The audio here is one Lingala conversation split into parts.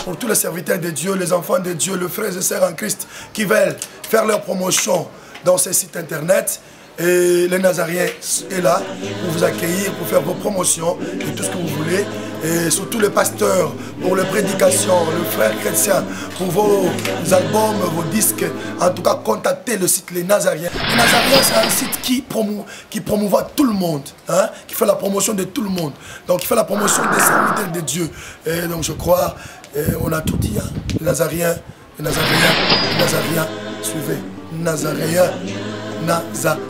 pour tous les serviteurs de Dieu, les enfants de Dieu, les frères et sœurs en Christ qui veulent faire leur promotion dans ces sites internet. Et les Nazariens est là pour vous accueillir, pour faire vos promotions et tout ce que vous voulez. Et surtout les pasteurs pour les prédications, les frères chrétiens pour vos albums, vos disques. En tout cas, contactez le site Les Nazariens. Les Nazariens, c'est un site qui promouvoit tout le monde, hein, qui fait la promotion de tout le monde. Donc, il fait la promotion des serviteurs de Dieu. Et donc, je crois, on a tout dit, hein. Les Nazariens, les Nazariens, les Nazariens, suivez. Nazaréens, Nazaréens.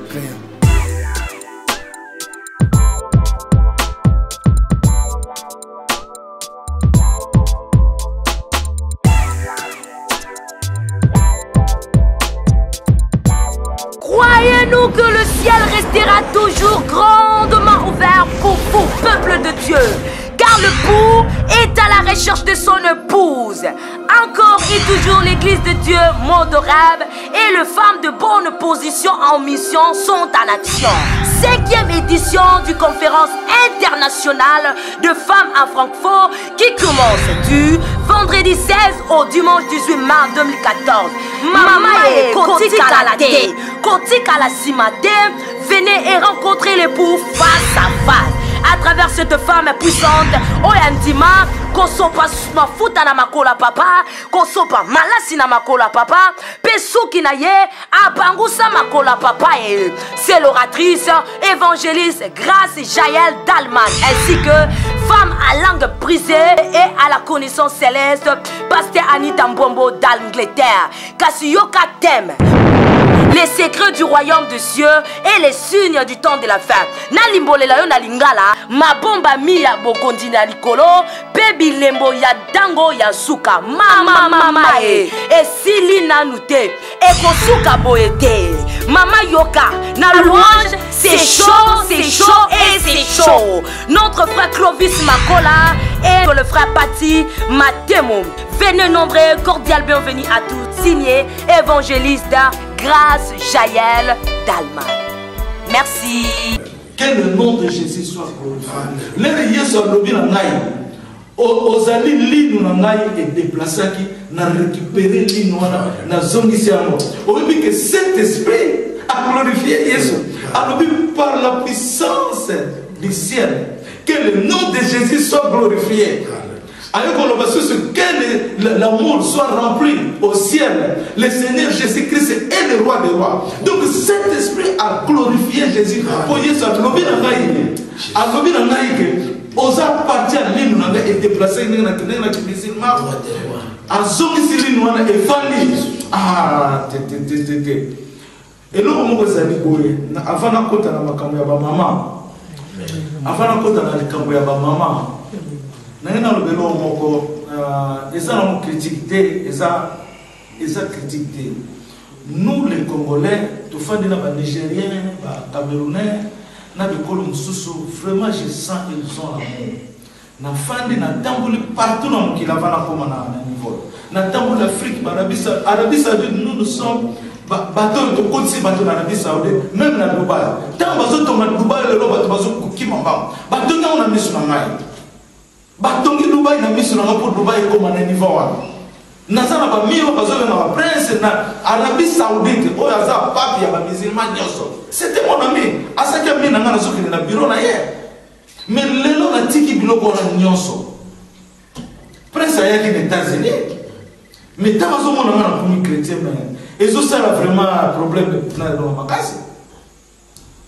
Croyez-nous que le ciel restera toujours grandement ouvert pour vous, peuple de Dieu, car le bourg est à la recherche de son épouse. Encore et toujours l'église de Dieu, Mondorab, et les femmes de bonne position en mission sont en action. 5e édition du conférence internationale de femmes à Francfort qui commence du vendredi 16 au dimanche 18 mars 2014. Mamaye, Kotika la thé, Kotika la simate, venez et rencontrez l'époux face à face. À travers cette femme puissante, Oyandima, Kosopa mafuta na makola papa, Kosopa malasi na makola papa, Pesuki na ye, Abangusa makola papa. C'est l'oratrice, évangéliste Grâce Jaël d'Allemagne, ainsi que femme à langue brisée et à la connaissance céleste, Pasteur Anita Mbombo d'Angleterre. Kasiyoka thème les secrets du royaume des cieux et les signes du temps de la fin. Nalimbolela yo na lingala, mabomba miya bokondi na likolo, pebi lembo ya dango ya suka, mama e sili nanute, e kosuka boete, mama yoka, na louange, c'est chaud et c'est chaud. Notre frère Clovis Makola et le frère Pati Matemo. Venez nombreux, cordial bienvenue à tous, signé évangéliste Grâce Jaël d'Allemagne. Merci. Que le nom de Jésus soit glorifié. Les Yesu alobi na ngai. Ozali linu na ngai et déplacé qui n'a récupéré linu na zongisi yango. Oyebi que cet esprit a glorifié Yesu. Alobi par la puissance du ciel. Que le nom de Jésus soit glorifié. Que l'amour soit rempli au ciel. Le Seigneur Jésus-Christ est le roi des rois. Donc cet esprit a glorifié Jésus. Pour Jésus, osa partir à l'île et déplacer une musulman. À Zomisili, nous avons évangile. Ah, et là, on va dire avant de côté na makambo ya ba maman. Avant de côté na makambo ya ba maman. Nana le belo moko eza na critique eza critique. Nous les Congolais, tout fandi na ba Nigériens, ba Camerounais, na bikolo mususu, vraiment je sens ils ont l'amour. Na fandi na tambuli partout na mokila vana koma na niveau. Na tambuli Afrique, Arabie Saoudite, nous sommes bateau de Kotsi, bateau d'Arabie Saoudite, même na Dubaï. Tant bateau de Dubaï, le bateau bateau Kukimamba. Bateau na on a mis sur la main. Batongi Dubaï na mission pour Dubaï comme un niveau wa. Nazana ba mio bazo na prince na Arabie Saoudite o yaza papi ya ba musulman nyoso. C'était mon ami. Asaka mi na ngana sokini na bureau na ye. Mais lelo na tiki biloko na nyoso. Prince ya ki États-Unis. Mais ta bazo mona ngana pour chrétien mais ezo ça vraiment un problème na makasi.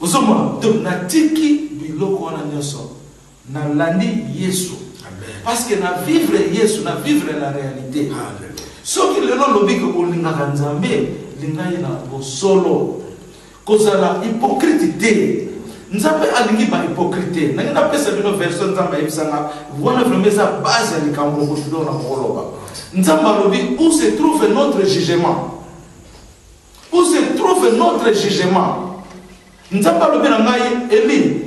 Ozoma donc na tiki biloko na nyoso. Na landi Yesu. Parce que na vivre Yesu, na vivre la réalité. Ce qui le nom lobi que olinga kanzambe, linga na bosolo. Kozala hypocrite. Nzambe alingi ba hypocrite. Na ngina pesa bino version nzambe ibisanga. Voilà vraiment sa base ya likambo ko tudo na koloba. Nzambe lobi où se trouve notre jugement? Où se trouve notre jugement? Nzambe lobi na ngai Eli.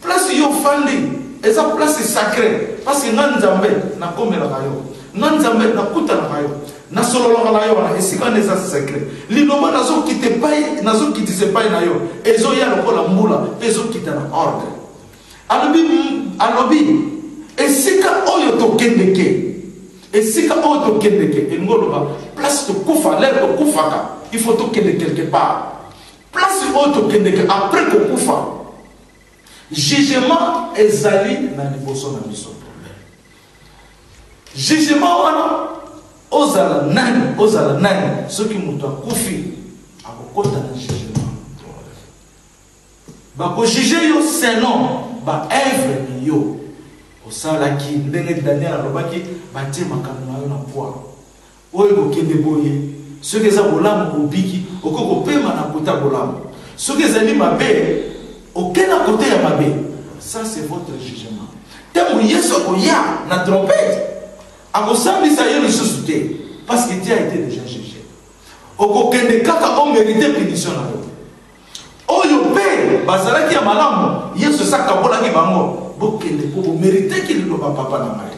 Place yo fandi. Et sa place est sacrée. Parce que nan Nzambe na komela kayo. Nan Nzambe na kuta na kayo. Na solo la yo na esika neza secret. Liloba nazo kite pai, nazo kite se pai na yo. Ezo ya lokola mbula, ezo kita na ordre. Alobi esika oyo to kendeke. Et si quand on te place de koufa, l'air de koufaka, il faut te quelque part. Place de koufa, après que koufa. Jugement ezali na liboso na biso. Jugement wana ozala nani ceux qui mutu akufi akokota na jugement. Bako juger yo selon ba œuvre ni yo. Osala ki ndenge Daniel alobaki batie makambo na yo na poids. Oyo kokende boye ceux qui za bolamu obiki okoko pema na kota bolamu. Ceux qui ezali mabe aucun à côté à ma ça c'est votre jugement. Tellement Yesu koya na trompette. Akosambi sa yo le susute parce que Dieu a été déjà jugé. Okokende kaka on mérite punition na yo. Oyo pe bazala ki ya malamu Yesu saka bola ki bango bokende ko mérite ki lo papa na mai.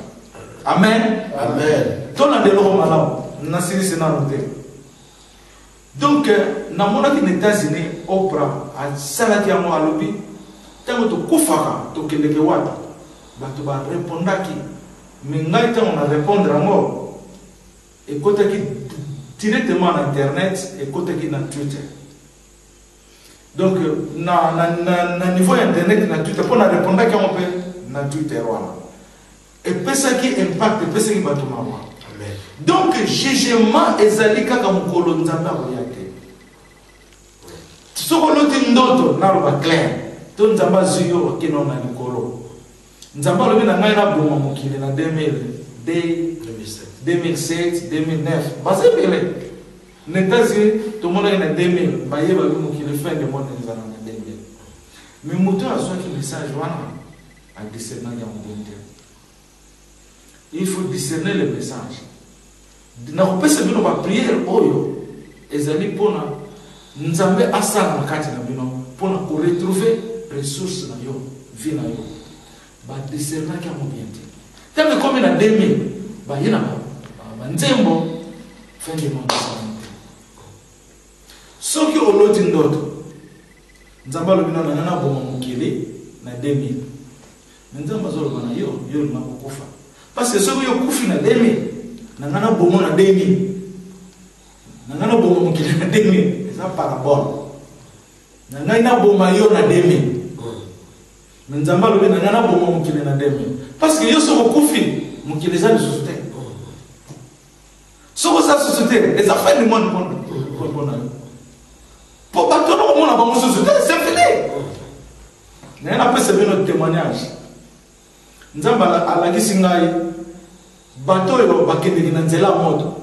Amen. Amen. Tona de lo malamu na siri sena note. Donc, dans mon États-Unis, Oprah a salati à moi à l'obi, tant que tu koufaka, tu kende wata, bah tu vas répondre à qui, mais n'aille on a répondre à moi, et côté qui directement à internet, et côté qui dans Twitter. Donc, na niveau internet, na Twitter, pour répondre à qui on peut, na Twitter voilà. Et puis ça qui impacte, et puis ça qui va tout m'avoir. Donc, jugement ezali kaka mukolo nzambe akoyate. Soko lote ndoto na loba clair. To nzambe azuyo okeno na likolo. Nzambe lobi na ngai na boma mokili na 2007, 2009. Base bele. Netazi to mona na 2000, baye ba mokili fin de monde nzana na 2000. Mais muto azwa ki message wana a discerner ya mbonte. Il faut discerner le message. Na kopesa bino ba prière oyo ezali pona nzambe asala makati na bino pona ko retrouver ressources na yo vie na yo ba discerner ka mo bien tellement comme na 2000 ba yena ba nzembo fin de monde soki oloti ndoto nzambe lo bino na boma mokili na 2000 nzambe azolo na yo na kokufa parce que soki yo kufi na 2000 nangana bomo na 2000 nangana bomo mokili na 2000 eza parabole nangana na boma yo na 2000 nzamba lobe nangana bomo mokili na 2000 parce que yo soko kufi mokili za société soko sa société eza fin du monde pour pour bato na komona ba société c'est fini nena pesa bino témoignage nzamba alakisi ngai bato yo bakende na nzela moto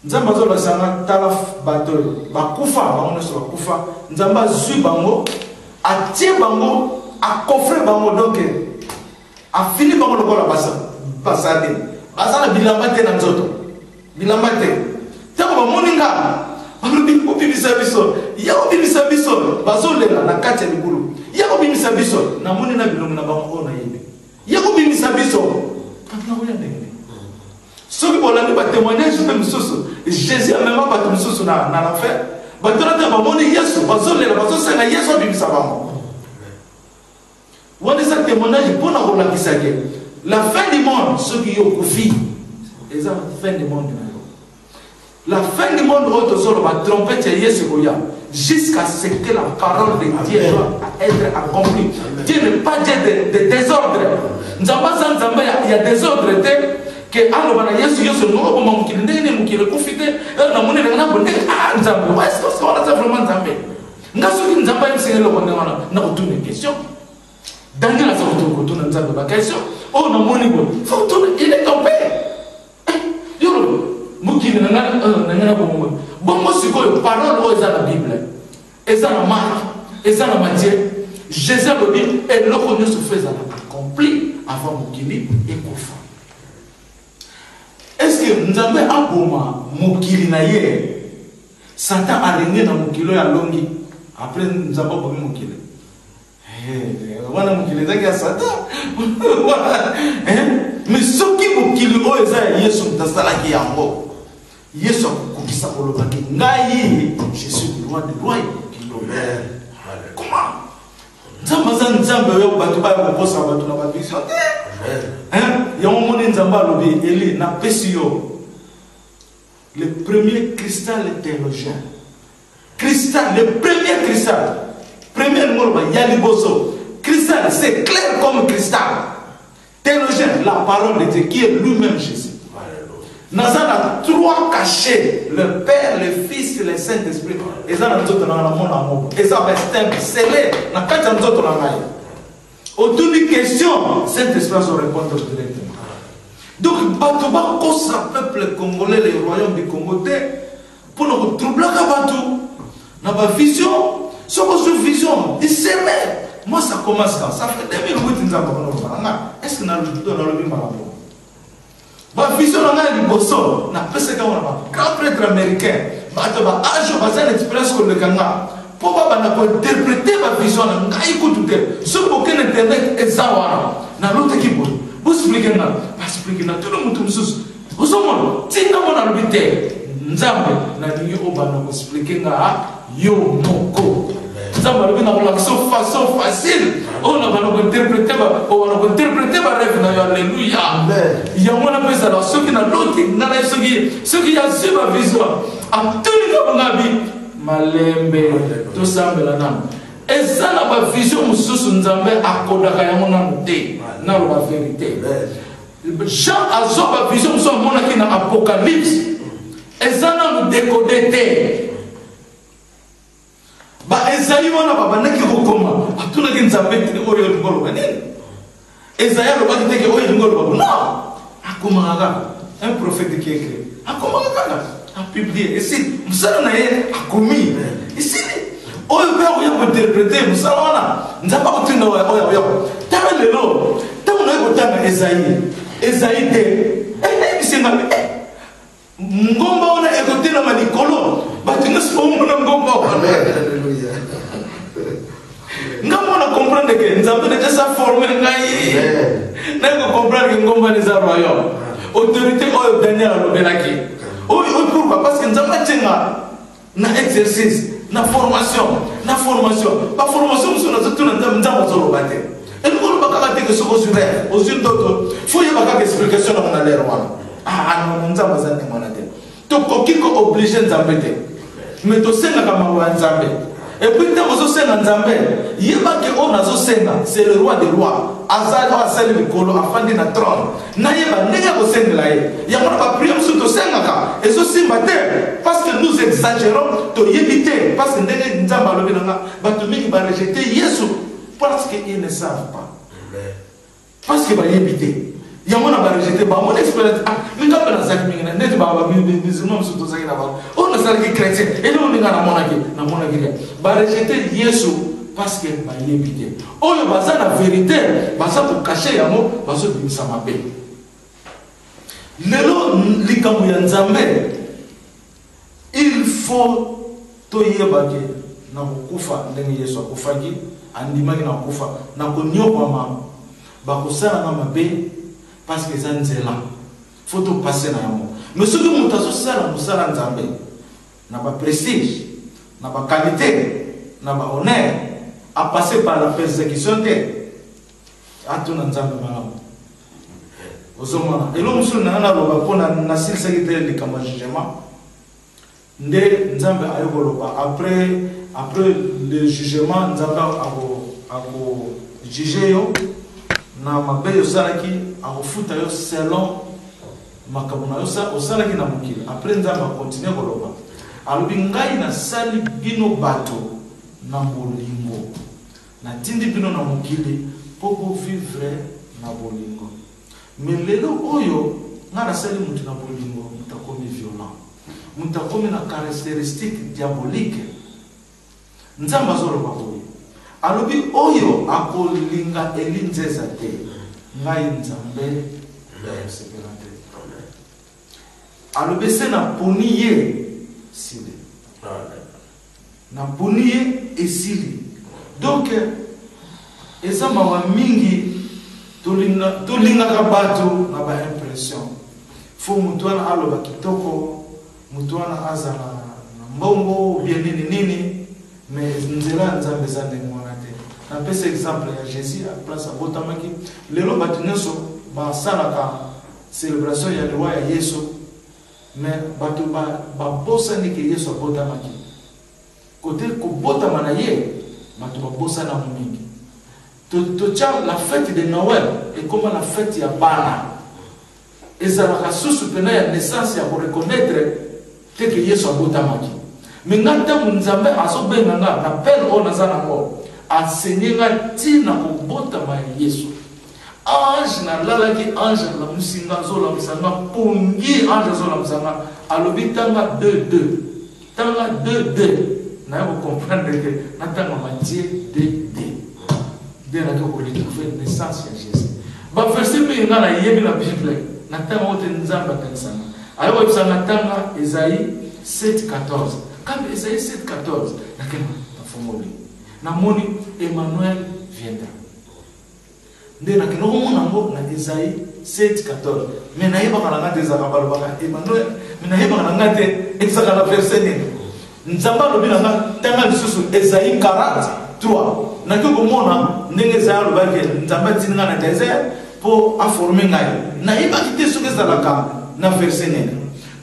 nzamba zo basanga tala bato bakufa bango so bakufa nzamba zui bango atie bango a coffre bango donc a fini bango lokola basade basala bilamba te na nzoto bilamba te teko ba moninga balubi obimisa biso ya obimisa biso bazolela na kati ya libulu ya obimisa biso na moni na bilongo na bango ona yebe ya obimisa biso. Ceux qui ont un témoignage de Moussous, Jésus a même pas de Moussous dans l'affaire. Mais tu as dit, mon Yesu, bazole la bazole c'est la Yesu bim savamo. On a des témoignages pour la kisake. La fin du monde, ceux qui ont confié, c'est la fin du monde. La fin du monde, autre solo va trompette Yesu goya jusqu'à ce que la parole de Dieu doit être accomplie. Dieu n'est pas Dieu de désordre. Il y a des ordres que alors bana Yesu no ko mamukile ndene mukile kufite na mune na bonde nzambe est-ce que c'est vraiment nzambe ngasoki nzambe yemsengelo bonde wana na kutune question Daniel a sorti ko tuna nzambe ba question oh na moni bo faut tuna il est tombé yoro mukile na ngana bongo sikoyo parole o eza na Bible eza na Marc eza na Matthieu Jésus a dit et le connaît se faisait accompli avant mukili et kufa. Est-ce que nzambe aboma mukili na ye Satan a régné dans mukilo ya longi après nzambe bomi mukili wana mukili zaki ya Satan mais soki mukili o eza Yesu mtasalaki yango Yesu akukisa kolobaki ngai je suis le roi des rois qui l'obère. Comment nzambe yo bato ba ko kosa bato na ba vision hein ya omoni nzambe Nzamba lobi Eli na pesio le premier cristal théologien. Cristal, le premier cristal. Premier mot Yali Bosso. Cristal, c'est clair comme cristal. Théologien, la parole de Dieu qui est lui-même Jésus. Nazana trois cachets, le Père, le Fils et le Saint-Esprit. Et ça, nous avons mon amour. Et ça, c'est scellé. Nous avons autour d'une question, Saint-Esprit va répondre directement. Donc, Batoba, Kosa, peuple congolais, les royaumes du Congo, pour nous troubler Kabatou, dans ma vision, sur votre vision, il s'aimait. Moi, ça commence quand ça fait 2008 ans. Est-ce que nous avons le même amour? Ma vision est une bosso, na pese kama grand prêtre américain, bataba ajo bazana expérience ko le kanga. Pour pas na interpréter ma vision na écouter. Sur aucun internet ezawana. Na l'autre qui vous expliquer na, pas expliquer na tout le monde mususu. Osomona, tinga mona lobite. Nzambe na ninyo obana ko expliquer nga yo moko. Nzambe lobi na ko façon facile. On a interprété ma rêve, alléluia. Il y a un peu ça, ceux qui n'ont l'autre, ceux qui ont su ma vision, à tous les gens qui malembe, tout ça, et ça, la vision, nous avons à Kodaka, dans la vérité. Jean a sa vision, nous avons dans l'Apocalypse, et ça, nous décodé. Ba Esaïe wana baba naki kokoma atuna kinzambe tini oyo ngolo banene Esaïe lo bakite ke oyo ngolo baba non akoma aga un prophète qui écrit akoma aga a publié ici musala na ye akomi ici oyo ba oyo interpréter musala wana nzamba kotinda oyo taba lelo taba na ko tanga Esaïe de bisinga ngomba ona ekotela malikolo batinga somo na ngomba Alléluia. Ngamona comprendre que nous avons déjà formé ngai. N'a comprendre que ngomba les royaume. Autorité au Daniel Lobelaki. Pourquoi? Parce que nous avons tinga na exercice, na formation. Pas formation sur notre tout nous avons zolo baté. Et nous on va pas que ce qu'on suivre aux yeux d'autres. Faut y avoir quelques explications dans la loi. Nous avons besoin de monter. Donc qui est obligé d'embêter. Mais tu sais que Nzambe. Et puis tu sais que Nzambe, c'est le roi des rois. Azal a sali mikolo afandi na trône. Na yeba nega ko sengela ye. Ya mona ba prier sur to sengaka. Et so simbater parce que nous exagérons to yebiter parce que ndenge Nzamba lobi nanga batu mingi ba rejeter Yesu parce que ils ne savent pas. Parce que ba yebiter. Ya mona ba rejeter ba mon expérience minga pena zaki mingi na ndeti ba ba musulman sur to zaki na ba. On ne sait que chrétien et nous ninga na mona ki ba rejeter Yesu parce que ba yebiter. Oyo baza la vérité, baza pour cacher yamo, baza bimisa mabe. Lelo likambo ya Nzambe, il faut toyebake na kufa ndenge Yesu akufaki, andimaki na kufa, na konyobama bakosala na mabe parce que ça nzela. Faut to passer na yamo. Mais ce que mutazo sala musala Nzambe, na ba prestige, na ba qualité, na ba honneur. À passer par la persécution de Atuna Nzambe malamu. Ozomona. Et l'homme sur nana loba pona na silsa kite likama jugement. Nde Nzambe ayokoloba après le jugement Nzambe ako juger yo na mabe yo salaki akofuta yo selon makabuna yo sa osalaki na mokili. Après Nzambe continue koloba. Alobi ngai na sali bino bato na bolingo. Na tindi bino na mokili poko vivre na bolingo. Mais lelo oyo nga na sali mutu na bolingo mutakomi violent. Mutakomi na caractéristique diabolique. Nzamba zolo bakoyi. Alobi oyo akolinga elinzeza te. Ngai Nzambe la persévérante. Alobi se na poniye sili. Na poniye esili. Donc, eza mawa mingi tolinga kabatu na ba impression. Fo mutuana aloba kitoko, mutuana azana na mbongo bien nini, mais nzela Nzambe zande mwanate. Na pese exemple ya Jésus à place à botamaki, lelo batu nyoso ba salaka célébration ya loi ya Yesu mais bato ba bossa ni que Yesu abota maki côté ko bota manaye bato ba bossa na mingi to la fête de Noël est comme la fête ya bana ezalaka susu pena ya naissance ya ko reconnaître que Yesu abota maki mais ngata munzambe azobenga nga na pelle on azana ko enseigner nga tina ko bota ma Yesu ange na lalaki ange la musinga zola musanga pongi ange zola musanga alobi tanga 2-2 tanga 2-2 na vous comprendre que na tanga Matthieu 2-2 de la ko retrouver naissance ya Jésus ba verset bi ngana yebi na Bible na tanga wote nzamba tansana ayo websanga tanga Esaïe 7-14 quand Esaïe 7-14 na kema formule na moni Emmanuel viendra. Ndé na kino mona ngo na Esaïe 7-14. Mais na yeba kana ngate za kabalo baka Emmanuel, mais na yeba kana ngate exaka la verset ni. Nzamba lobi na tanga lisusu Esaïe 43. Na kiko mona ndenge za lo bake nzamba tinga na désert pour informer ngai. Na yeba kité suke za la ka na verset ni.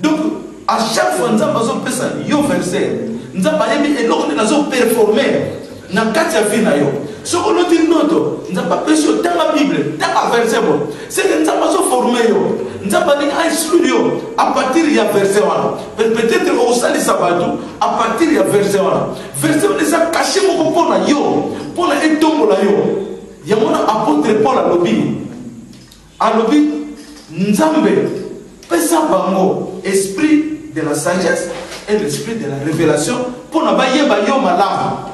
Donc à chaque fois nzamba zo pesa yo verset. Nzamba yebi eloko na zo performer. Na kati ya vie na yo soko loti noto nzamba peso tanga Bible tanga verset bon c'est que nzamba so former yo nzamba ni instruire yo à partir ya verset wana peut-être au sali sabatu à partir ya verset wana verset on les a caché moko pona yo pona etombo la yo ya mona apôtre Paul alobi nzambe pesa bango esprit de la sagesse et l'esprit de la révélation pona ba yeba yo malamu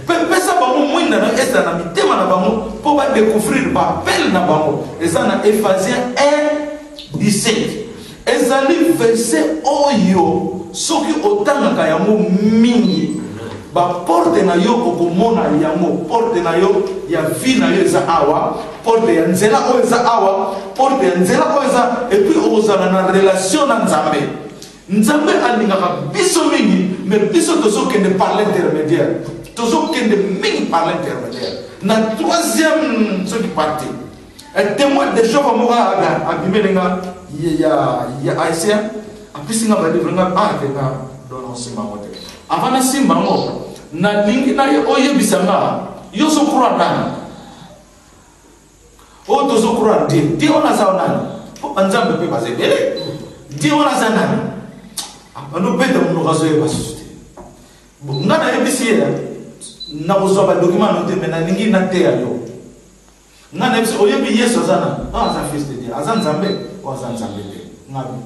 pesa bango mwina na esa na mitema na bango po ba découvrir ba appel na bango esa na Ephésiens 1:17 ezali verset oyo soki otanga yango mingi ba porte na yo okomona yango porte na yo ya vie na yo eza awa porte ya nzela oyo eza awa porte ya nzela oyo eza et puis ozala na relation na Nzambe Nzambe alingaka biso mingi mais biso tozokende par l'intermédiaire tozokende mingi par l'intermédiaire na troisième ce qui partie un témoin de Jéhovah moka abimelenga ya haïtien apisinga ba livre nga nga dona simba mote avana simba ngo na lingi na yo oyebisanga yo so croire nani o tozo croire Dieu on a ça nani po Nzambe pe bazebele Dieu on a ça nani ano beta mo razo e basute ngana ebisi na kuzoba document noté mena ningi na te yo ngana ebisi oyebi Yesu azana za fils de Dieu azan Nzambe o azan Nzambe te ngabi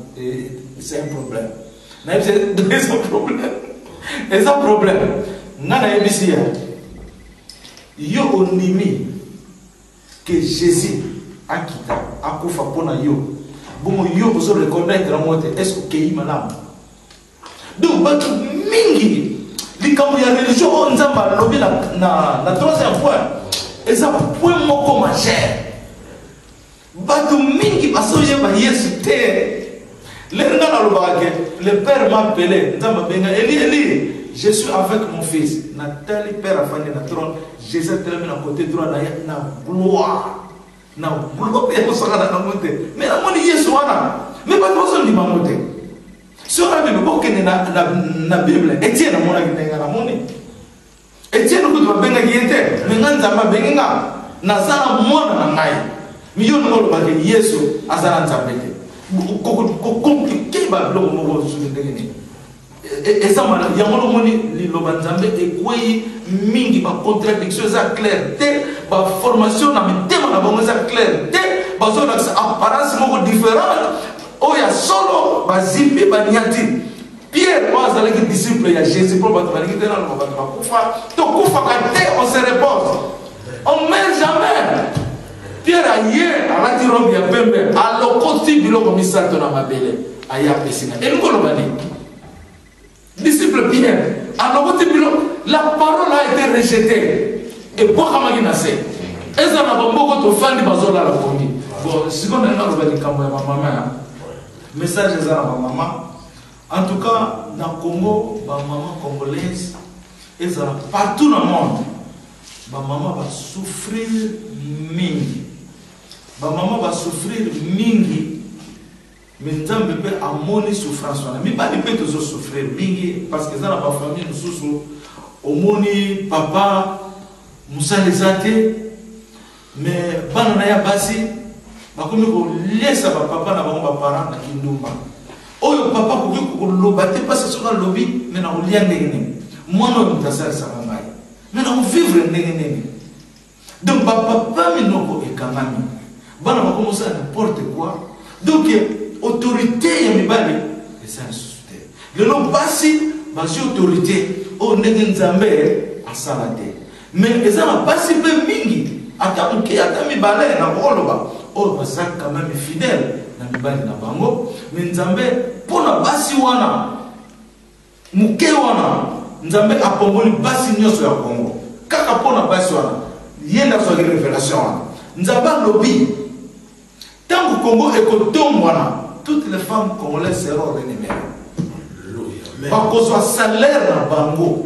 c'est un problème na ebisi c'est un problème c'est un problème ngana ebisi yo onimi que Jésus a quitté akufa pona yo bomo yo bozo reconnaître mote est-ce que yi malamu donc bato mingi likambo ya religion o nzamba lobi na troisième point eza point moko majeur bato mingi basoyeba Yesu te lenga na lobaka le père m'a appelé nzamba benga Eli je suis avec mon fils Nathalie père afandi na trône Jésus tellement na côté droit na gloire na gloire ya kosaka na monte mais na moni Yesu wana mais bato so ndima monte sur la Bible, pourquoi na Bible, Etienne mon avis na moni. Etienne ko to benga yete, mais nzamba benga na zana mona na ngai. Miyo no ba ke Yesu azana nzamba te. Ko compliqué ba lo mo so ndengeni. Ezama ya mono moni li lo banzambe e kwei mingi ba contradiction za clair te, ba formation na mitema na bango za clair te, ba zo na apparence moko différent. Oh ya solo bazimbi banyati Pierre was like disciple ya Jésus pour battre la guitare dans le kufa to kufa kate on se repose on meurt jamais Pierre a hier a la robe ya pembe a lokoti biloko misato na mabele aya pesina et ngolo bani disciple Pierre a lokoti biloko la parole a été rejetée et pour kamagina se eza na bomboko to fandi bazola la kongi bon sikondo na lobani kambo ya mama message à ma maman. En tout cas, dans le Congo, ma maman congolaise, et partout dans le monde, ma maman va souffrir mingi. Ma maman va souffrir mingi mais nzambe pe amoni souffrance wana mibali pe tozo souffrir mingi parce que ça na ba famille mususu omoni papa musaliza te mais bana na ya basi bakomi kolesa ba papa na bango ba parents na kindumba oyo papa koki koloba te parce que soka lobi mais na kolia ndenge nini mwana oyo mutasalisa ngai mais na vivre ndenge nini donc papa minoko ekangami bana bakomosa n'importe quoi donc autorité ya mibali eza lisusu te lelo basi bazwi autorité oyo ndenge nzambe asala te mais eza na basi mpe mingi ata moke ata mibale na koloba oyo baza quand même fidèle na mibali na bango mais nzambe mpona basi wana moke wana nzambe apongoli basi nyonso ya Kongo kaka mpona basi wana ye nazwaki révélation wana nzambe alobi ntango Congo ekotombwana toutes les femmes congolaises seront rémunérées. Parce que salaire na bango.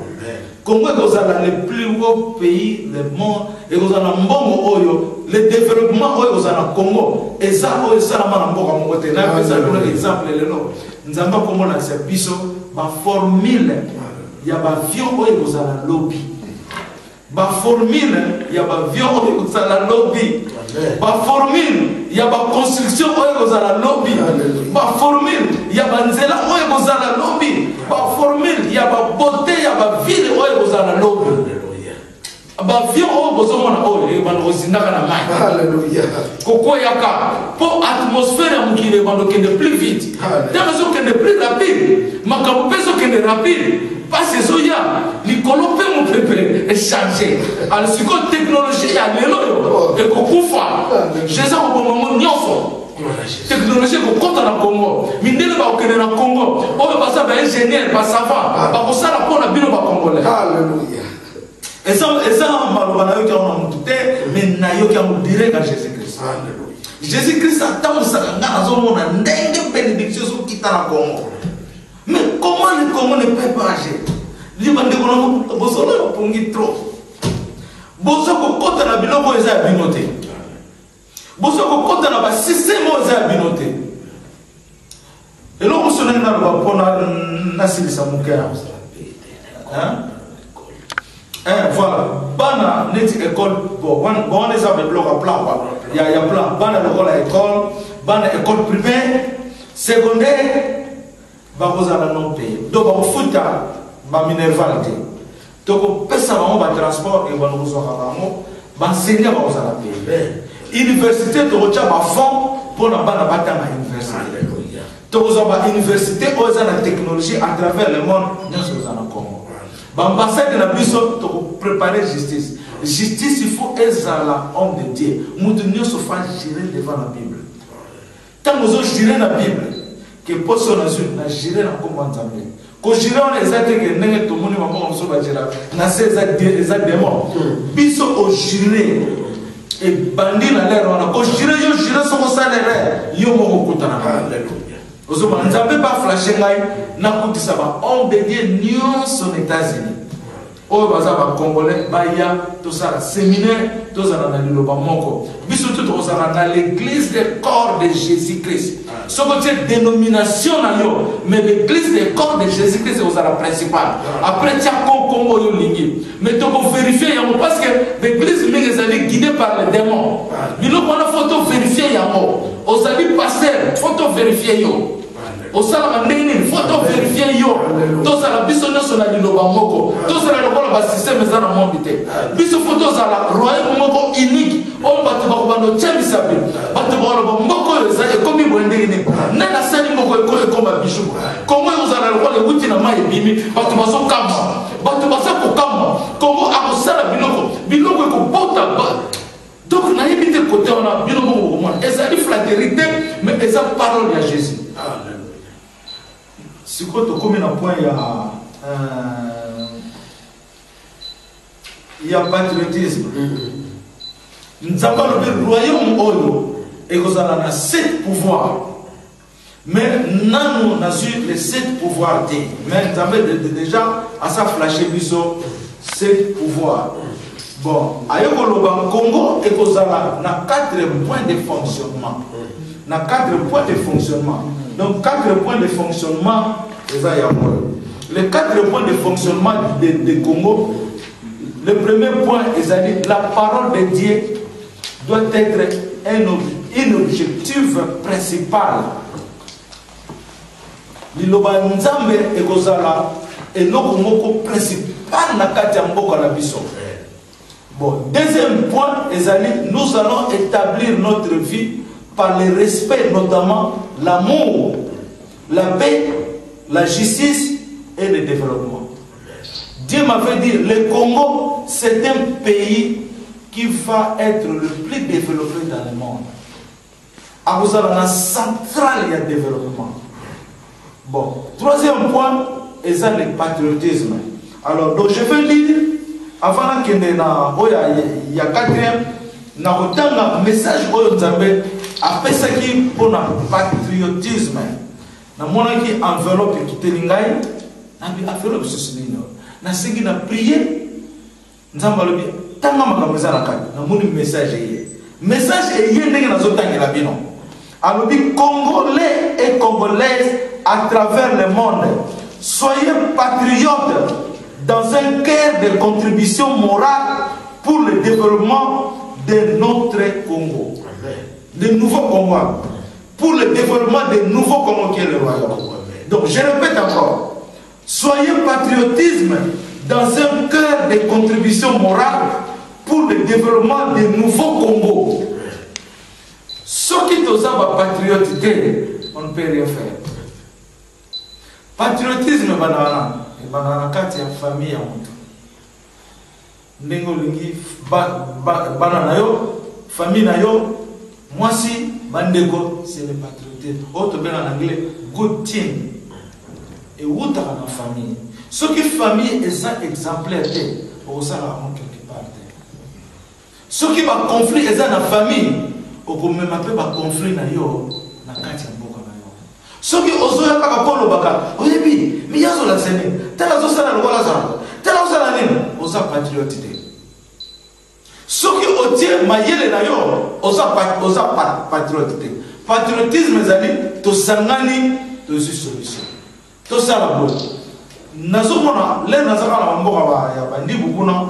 Congo est le plus haut pays du monde et vous avez mbongo oyo le développement oyo vous avez Congo et ça oyo ça la mana mboka mongote na pesa le exemple lelo nzamba Congo na sepiso ba formule ya ba avion oyo vous avez lobby ba formule ya ba avion oyo vous avez lobby ba formule ya ba construction oyo kozala lobby ba formule ya ba nzela oyo kozala lobby ba formule ya ba beauté ya ba ville oyo kozala lobby ba avion oyo bozomona oyo bana kozindaka na mai haleluya koko yaka po atmosphère ya mokili bando kende plus vite dans zo kende plus rapide makambo peso kende rapide parce que zoya likolo pe mo pepe échanger al siko technologie ya lelo et kokufa jésus ko bomo nyofo technologie ko kota na Congo mindele ba okene na Congo oyo basa ba ingénieur ba savant ba kosala pona bino ba congolais haleluya et ça maloba na yo ki ona mutu te mais na yo ki amu direct à Jésus Christ haleluya Jésus Christ atamusaka ngana zo mona ndenge bénédiction so kita na Congo. Mais comment le Congo ne peut pas agir? Libande kono bosolo pongi trop. Bosoko kota na biloko eza binoté. Bosoko kota na ba système eza binoté. Et là on se na ba pona na silisa mukaya. Voilà. Bana neti école bon les avec bloc à plan quoi. Il y a plan bana l'école à école, bana école primaire, secondaire. Bakozala non payé. Donc on futa ba minervalité. Donc pesa ba transport et ba nozo bango, ba enseigner bakozala payé. Université to rocha ba fond pour na bana batanga université. Donc on ba université aux la technologie à travers le monde, nous sommes en Congo. Ba ambassade na biso to préparer justice. Justice il faut ezala homme de Dieu. Mutu nyoso fa gérer devant la Bible. Tant nous gérer la Bible que poso na zone na gérer na Congo nzambe. Ko gérer on ezate que ndenge to moni mama so ba gérer. Na c'est exact démon. Biso au gérer et bandi na l'air on a ko gérer yo gérer son salaire yo mo kutana. Alléluia. Ozoma nzambe ba flasher ngai na kutisa ba homme de Dieu nyonso aux États-Unis. Oyo baza ba congolais baya to sala séminaire to sala na liloba moko biso tout ozala na l'église des corps de Jésus-Christ soko cette dénomination na yo mais l'église des corps de Jésus-Christ est la principale après tia Congo yo lingi mais to ko vérifier yango parce que l'église mais ezali guidée par les démons biloko wana photo vérifier yango ozali pasteur photo vérifier yo osala ndenge photo vérifier yo to sala biso nyonso na liloba moko to sala lokola ba système eza na mombité biso photo sala royaume moko unique on bato ba kobando tchemisa bi bato ba loba moko eza ekomi bwendenge ne na na sali moko ekoma bishu komo ozala lokola wuti na mai bimi bato baso kama bato basa ko kama komo akosala biloko ekobota ba donc na yebite côté on a biloko moko mo eza di fraternité mais eza parole ya Jésus. Si tu comme un point, il y a patriotisme. Nous avons le royaume Oyo et nous avons 7 pouvoirs. Mais nous avons les 7 pouvoirs. Mais nous avons déjà à ça flasher 7 pouvoirs. Bon, le Congo est na 4 points de fonctionnement. Na 4 points de fonctionnement. Donc 4 points de fonctionnement, les 4 points de fonctionnement du Congo. Le premier point est la parole de Dieu doit être un objectif principal. Liloba nzambe ekozala eloko moko principal na kati ya mboka na biso. Bon, deuxième point, nous allons établir notre vie par le respect, notamment l'amour, la paix, la justice et le développement. Dieu m'avait dit, le Congo, c'est un pays qui va être le plus développé dans le monde. À cause de la centrale, il y a développement. Bon, troisième point, c'est le patriotisme. Alors, donc je veux dire, avant qu'il y a 4e, na un message après ça qui pour le patriotisme. Na monaki enveloppe qui te lingai, na enveloppe sosinino. Na singi na prier, nzambalobi tanga makameza na kati. Na moni message yé. Message yé ndenge na zotangela bino. Alobi Congolais et Congolaises à travers le monde, soyez patriotes dans un cœur de contribution morale pour le développement de notre Congo. De nouveaux Congo. Pour le développement des nouveaux Congo qui est le royaume. Donc je répète encore. Soyez patriotisme dans un cœur de contribution morale pour le développement des nouveaux Congo. Ceux qui ont la patriotique, on ne peut rien faire. Patriotisme, banana kati ya famille ya mtu ndenge olingi bana yo famille na yo mwasi bandeko c'est le patriotisme autre bien en anglais good team et outa na famille ce qui famille est exemplaire au ça la quelque part ce qui va conflit est na famille au même peu va conflit na yo na kati ya mboka na yo ce qui ozoya kaka polo baka oyebi miyazo la sene tela zo sala lokola za tela zo sala nini oza patriote ce qui otie mayele na yo oza patriote patriotisme ezali to sangani to solution to sala bo nazo mona le nazaka na mboka ya bandibu kuna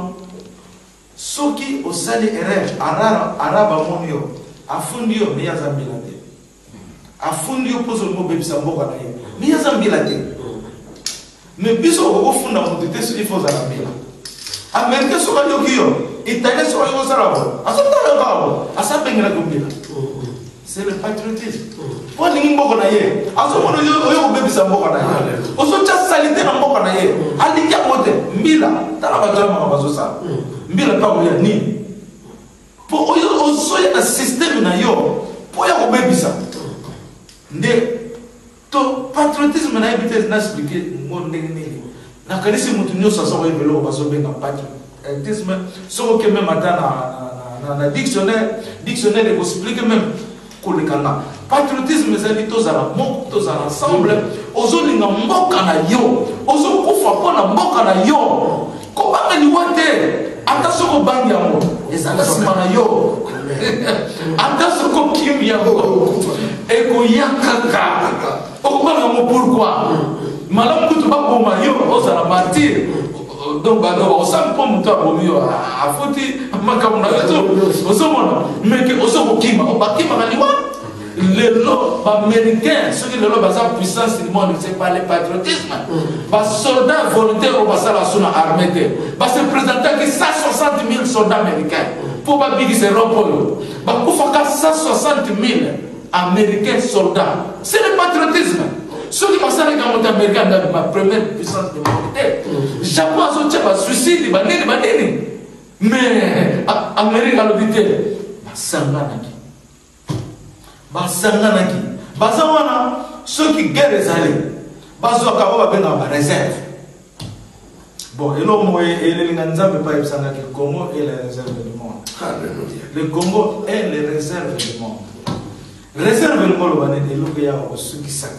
soki osali erreur araba monio afundi yo miyaza milate afundi yo pozo mo bebisa mboka na ye miyaza milate mais biso ko funda mutete so il faut za mbila Américain so ka yokiyo Italien so ka yo sala bo asota yo ka bo asapengela kumbila c'est le patriotisme pour ni mboka na ye aso mono yo bebisa mboka na ye oso cha salite na mboka na ye alikia mote mbila tala batama ka bazo sala mbila ka ya ni pour oso ya système na yo pour ya ko bebisa nde to patriotisme na ebite na expliquer monde nini na kanisi mutu nyo sasa ko ebelo baso benga patriotisme so que même na dictionnaire ko explique même kolekana patriotisme c'est dit tous ensemble ozolinga mboka na yo ozokufa pona mboka na yo ko banga ni wote ata soko bangi yango ezala sima na yo ata soko kimi yango eko yakaka okubanga mo pourquoi malam kutu bakoma yo ozala martyr donc bado osam po muto abomiyo afuti makamuna yo osomona meke osokokima obakima kaliwa lelo américain ceux qui lelo basa puissance du monde c'est pas le patriotisme bas soldats volontaires au basa la sona armée bas se présenter que 160 000 soldats américains pour ba bigi se rompolo ba kufaka 160 000 américains soldats c'est le patriotisme. Ceux qui passent avec un américain dans ma première puissance de monde, Japon a sorti un suicide, mais Amérique a l'obité. Basanganaki. Basanganaki. Ceux qui guerrent les alliés, Basanganaki va venir en réserve. Bon, et l'homme et les Nganzam, pas Basanganaki. Le Congo est la réserve du monde. Le Congo est la réserve du monde. Réserve le monde et l'eau qui a reçu qui sac.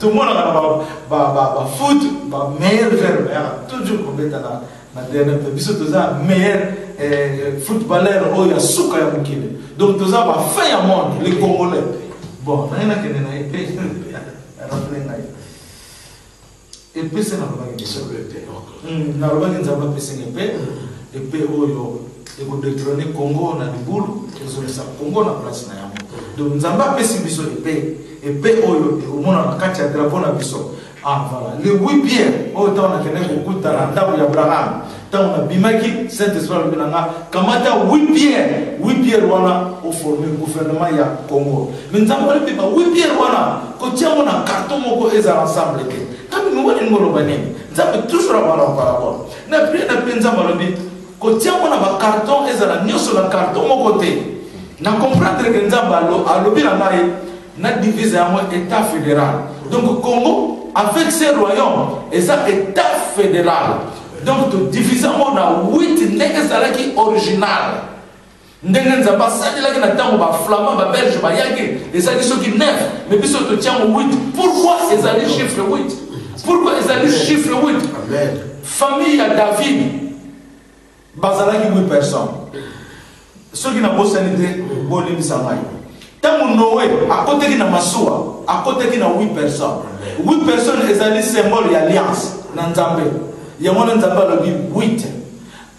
Tout le monde a foot, meilleur verbe, toujours pour mettre la dernière, puis surtout ça, meilleur footballeur oyo ya suka ya mokili. Donc toza ba fin ya monde les Congolais. Bon, na ina kene na épée. Rappelez ngai. Épée c'est na lobaki sur épée. Na lobaki nzamba pesa épée. Épée oyo et ko détrôner Congo na libulu, ezolesa Congo na place na yango. Donc nzamba pesa biso épée oyo omona na kati ya drapeau na biso. Ah voilà, les 8 pierres, autant on a qu'à beaucoup dans la table d'Abraham. Tant on a bimaki, Saint-Esprit le binanga, kamata 8 pierres wana au formé gouvernement ya Congo. Mais nous avons pas 8 pierres wana, quand tu as un carton moko ezala ensemble. Comme nous voyons nous l'obani, nous avons toujours la parole par rapport. Na prière na penza malobi, quand tu as un carton ezala nyoso la carton moko côté. Na comprendre que nous avons alobi la ngai na divise en état fédéral. Donc Congo avec ces royaumes, et ça état fédéral. Donc, nous divisons en 8 nègres original. Nègres ça passe ça là qui n'attend pas flamand, pas belge, pas yaki. Et ça qui sont qui 9, mais puis surtout tient 8. Pourquoi ils allaient chiffre 8? Pourquoi ils allaient chiffre 8? Famille à David, bazalaki 8 personnes. Ceux qui n'ont pas sanité, bon les misamaï. Tant Noé, à côté qui n'a Massoua, à côté qui n'a 8 personnes. 8 personnes, ils allaient symbole d'alliance. Nanzambe. Il y a un Nzamba le dit 8.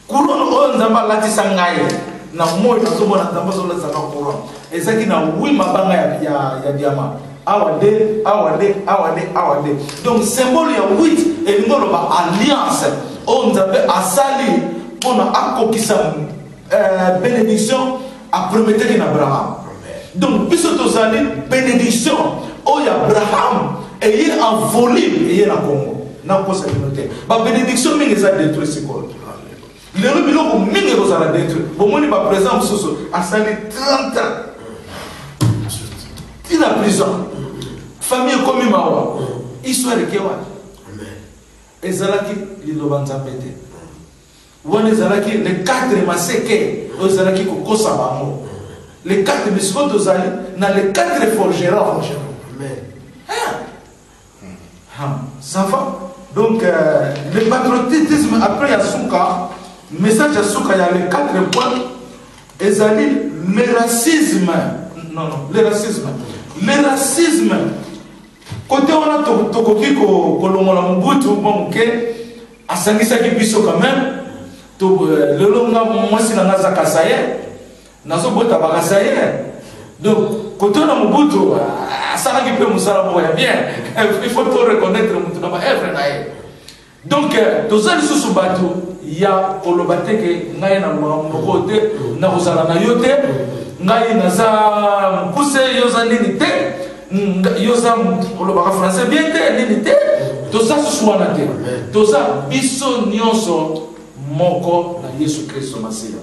Couron Nzamba lati sangaye. Na moi na sobo na Nzamba sola sanga couron. Et ça qui n'a 8 mabanga ya diamant. Awade. Donc symbole ya 8 et nous avons alliance. On Nzambe asali pour na akokisa bénédiction à promettre qu'il Abraham. Donc puisque tous allez bénédiction oh Abraham et il en volume et il en Congo. N'a pas cette communauté. La bénédiction mingi ça détruit ce corps. Les rebelles mingi ça la détruit. Bon moi ni pas présent sur à sali 30 ans. Il a prison. Famille comme Mawa. Histoire de Kewa. Amen. Et Zalaki il doit s'embêter. Ou les Zalaki les 4 maseke, aux Zalaki ko sabamo. Les 4 biscottes aux ali, na les 4 forgerons. Amen. Ça va? Donc, le patriotisme, après Yasuka, message Yasuka, il y a les 4 points. Et ça dit le racisme. Non, le racisme. Le racisme. Côté on a Tokoki, Kolongola Mobutu, à Sangisaki Biso quand même. Le longa, moi, si la Naza Kasaye, Nazo Bota Bakasaye. Donc, quand on a Mobutu, ça qui peut nous bien. Il faut tout reconnaître le donc, tous les sous bateaux, il y a Kolobate qui n'a pas de côté, n'a pas de yote, n'a pas poussé Yosa Ninite, Yosa Kolobaka français bien, Ninite, tout ça se soit naté. Tout ça, biso nyonso moko na Jésus Christ Masia.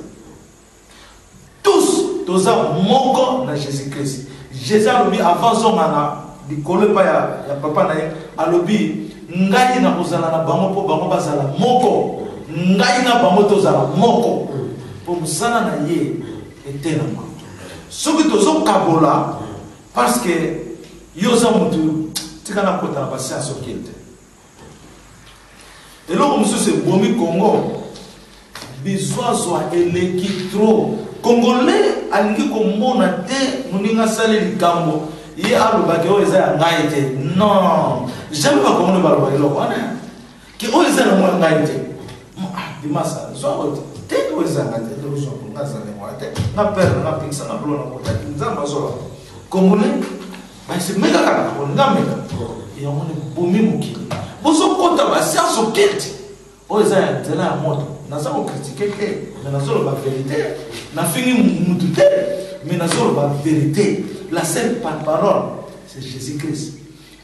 Tous ça moko na Jésus Christ. Jésus a dit avant son mana, il colle pas ya papa na a lobby ngai na kozala na bango po bango bazala moko ngai na bango tozala moko po musana na ye etelama soki tozo kabola parce que yoza mutu tikana kota na patience okete eloko mususu bomi Congo bizwazwa eleki trop Congolais alingi komona te muninga sale likambo ye alobaki oyo eza ya ngai te non jamais bakomona balobaki eloko wana ke oyo eza na mwa ngai te dimasa zwa te oyo eza ngai te elozwa nga zale mwa te nga pere nga pikisa nga bulo na kotaki nzambe azola Congolais basemeka kaka nga meka yango ne bomi mokili bozokota basianse okete oyo eza ya nzela ya moto naza kokritike te mais nazoloba vérité nafingi mutu te mais nazoloba vérité. La seule parole, c'est Jésus-Christ.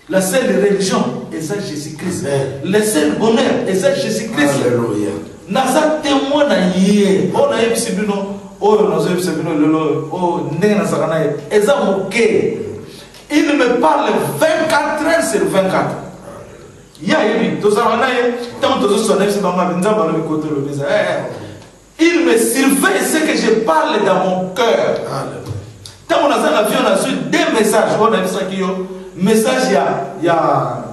La seule religion, c'est Jésus-Christ. Le seul bonheur, c'est Jésus-Christ. Alléluia. Naza témoin na yé. On a eu Sibino, oh, nous avons eu Sibino, oh, Néna Sakanaye. Eza moké. Il me parle 24 heures sur 24. Ya yébi, to Sakanaye, tant que je sonne, c'est pas ma binza, par le côté le visa. Il me surveille ce que je parle dans mon cœur. Tant qu'on a ça, l'avion a reçu des messages. On a dit ça qui est message, il y a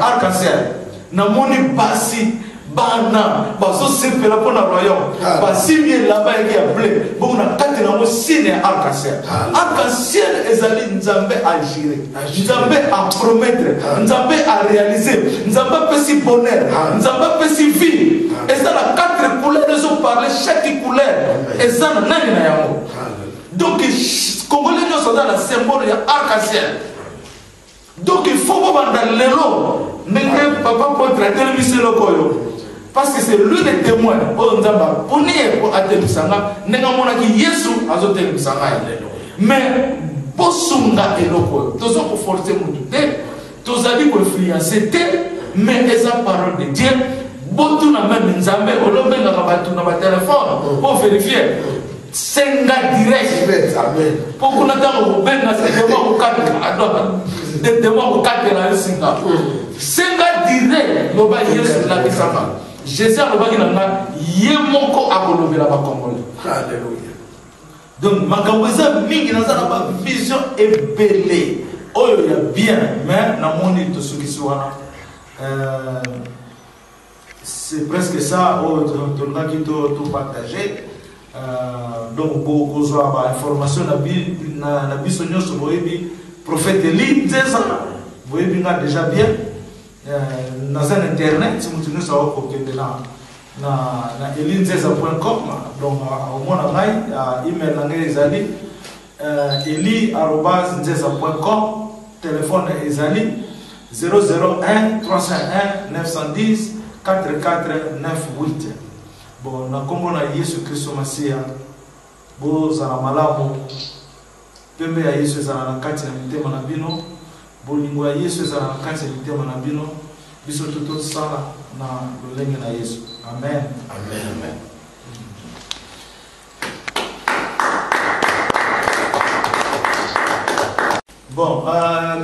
arc-en-ciel. Na moni basi bana baso sepela pour na royaume basimie là-bas qui a blé bon na kati na mo signe arc-en-ciel arc-en-ciel ezali nzambe agir nzambe a promettre nzambe a réaliser nzambe pesi bonheur nzambe pesi vie eza na 4 couleurs zo parler chaque couleur eza na nani na yango donc congolais nous sommes dans la symbole de arc-en-ciel donc il faut pas dans l'élo n'est papa pour traiter le monsieur lokoyo parce que c'est lui le témoin pour nzamba pour atelisanga nenga mona ki yesu azotelisa mais bosunga eloko tozo ko forcer mutu te tozali ko influencer te mais eza parole de Dieu botu na même nzambe olobenga ka batu na ba téléphone pour vérifier senga direct amen pour kuna tango benga c'est comment de témoin ko katela singa senga direct no ba yesu la kisama Jésus a dit yemoko akolobela ba Congolais. Alléluia. Donc makamboza mingi nazana ba vision ebele. Oyo ya bien mais na moni to sukisiwana. C'est presque ça au tourna qui to partager. Donc beaucoup zo ba information na biso nyoso boyebi prophète Élie Nzeza. Boyebi nga déjà bien. Dans un internet, si vous savez que na elinzeza.com, donc au moins email ezali eli@nzeza.com, téléphone ezali 001 301 910 4498. Bon, na kombo na Yesu Kristo Masia, bo zala malamu, pembe ya Yesu zala na kati na mitema na bino. Bolingo ya Yesu ezala na kati ya mitema na bino biso toto sala na lolenge na Yesu. Amen. Amen. Amen. Bon,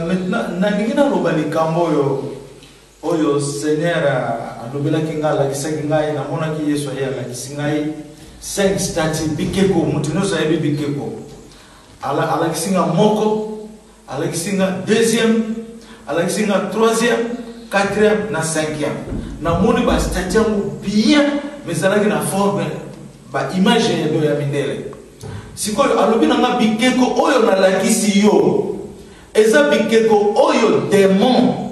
maintenant nangina lobali kambo oyo Seigneur alobela kinga la kisangai na mona ki Yesu ya la kisangai 5 stati bikeko mutuno sa yebi bikeko ala kisinga moko Alexinga deuxième, Alexinga troisième, quatrième, na cinquième. Na moni ba statut bien, mais ça n'a pas forme, ba image de ya mindele. Siko alobi na bikeko oyo na lakisi yo. Eza bikeko oyo démon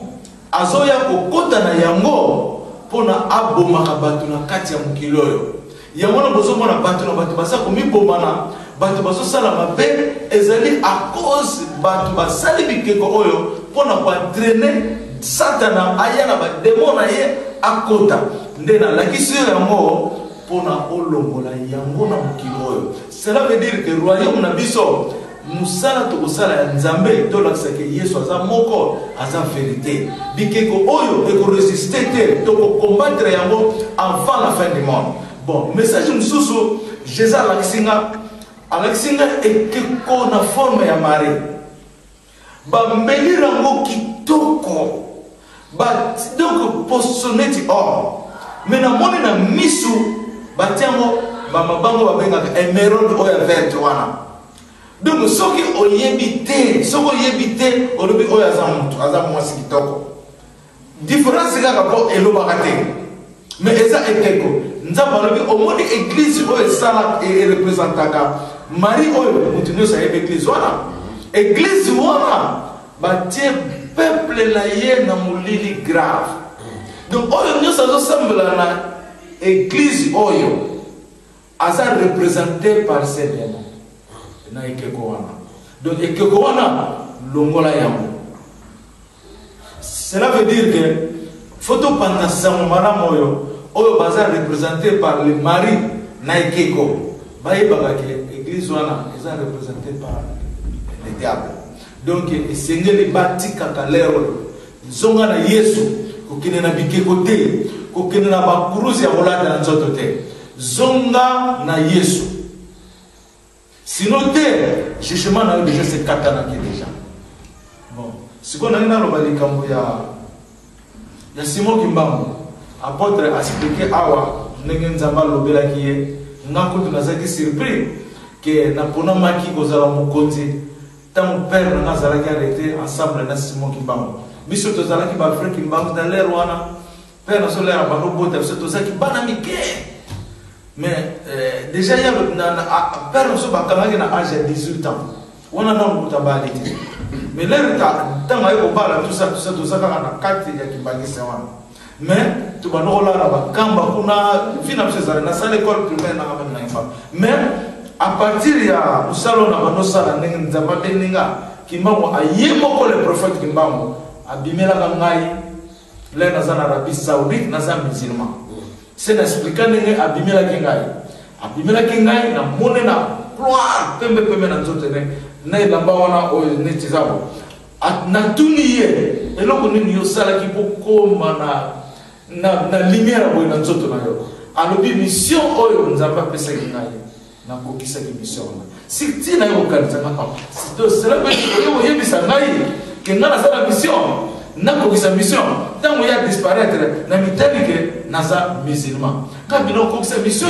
azoya kokota na yango pona aboma ka batu na kati ya mukilo yo. Yango na bozo mona batu na batu basa komi bomana. Batu baso sala mabe ezali à cause batu basali bikeko oyo pona kwa entraîner satana ayana ba démon na ye akota ndena lakisi yango pona olongola yango na mukilo oyo. Cela veut dire que royaume na biso musala to kosala ya nzambe to lakisa ke Yesu aza moko aza vérité bikeko oyo eko résister te to combattre yango avant la fin du monde. Bon, message mususu Jésus Alexinga ekeko na forme ya mari ba mbelirango kitoko ba donc posoneti or mais na moni na misu batiango ba mabango ba benga emerald oya verte wana donc soki oyebite soko oyebite olobi oya aza mwasi kitoko différence kaka po eloba kate mais eza ekeko nzamba olobi omoni église oyo sala et représentaka Marie oyo mutuno sa église wana église wana batie peuple la ye na mulili grave donc oyo nyosa zo sembla na église oyo asa représenté par ces démons na ekeko wana donc ekeko wana longola yango. Cela veut dire que photo pantasamo mara oyo oyo baza représenté par le mari na ekeko baïba ke église wana est représentée par le diable. Donc esengeli batika kalero zonga na Yesu kokene na bikeko te kokene na bakuruzi ya kolata na nzoto te zonga na Yesu sinon te jugement na déjà c'est katana qui déjà. Bon siko na nina lobali kambo ya Simon Kimbangu apôtre a expliqué awa ndenge nzamba lobela kiye ngako tunazaki surpris que na pona maki kozala mokonzi tant père na zalaki arrêté ensemble na Simon Kimbangu biso tozalaki ba frère Kimbangu dans l'air wana Père nous sommes là, c'est tout ça qui banamique. Mais déjà, il y a Père nous sommes à l'âge de 18 ans. On a dans le bout. Mais là, tant qu'on parle tout ça, quand on a 4 il y a qui bagissent. Mais tu vas nous là, quand on a fini à l'école primaire, mais à partir de la salon, on a salon, qui m'a dit le prophète qui m'a abîmé la gangaï, là dans l'Arabie Saoudite, dans un musulman. C'est expliqué que abîmé la gangaï. Abîmé la gangaï, na monnaie na gloire, pembe na zotene, na ilamba wana o netizabo. Na tuniye, et là on est ni au sala qui peut comme na lumière boy na zoto na yo. Alobi mission oyo nzamba pesa gangaï. Na kokisa ki mission na. Si tu n'as pas de c'est la que la mission, n'a pas mission. Tant qu'il y a disparaître, n'a mis tel que n'a musulman. Quand il y a sa mission,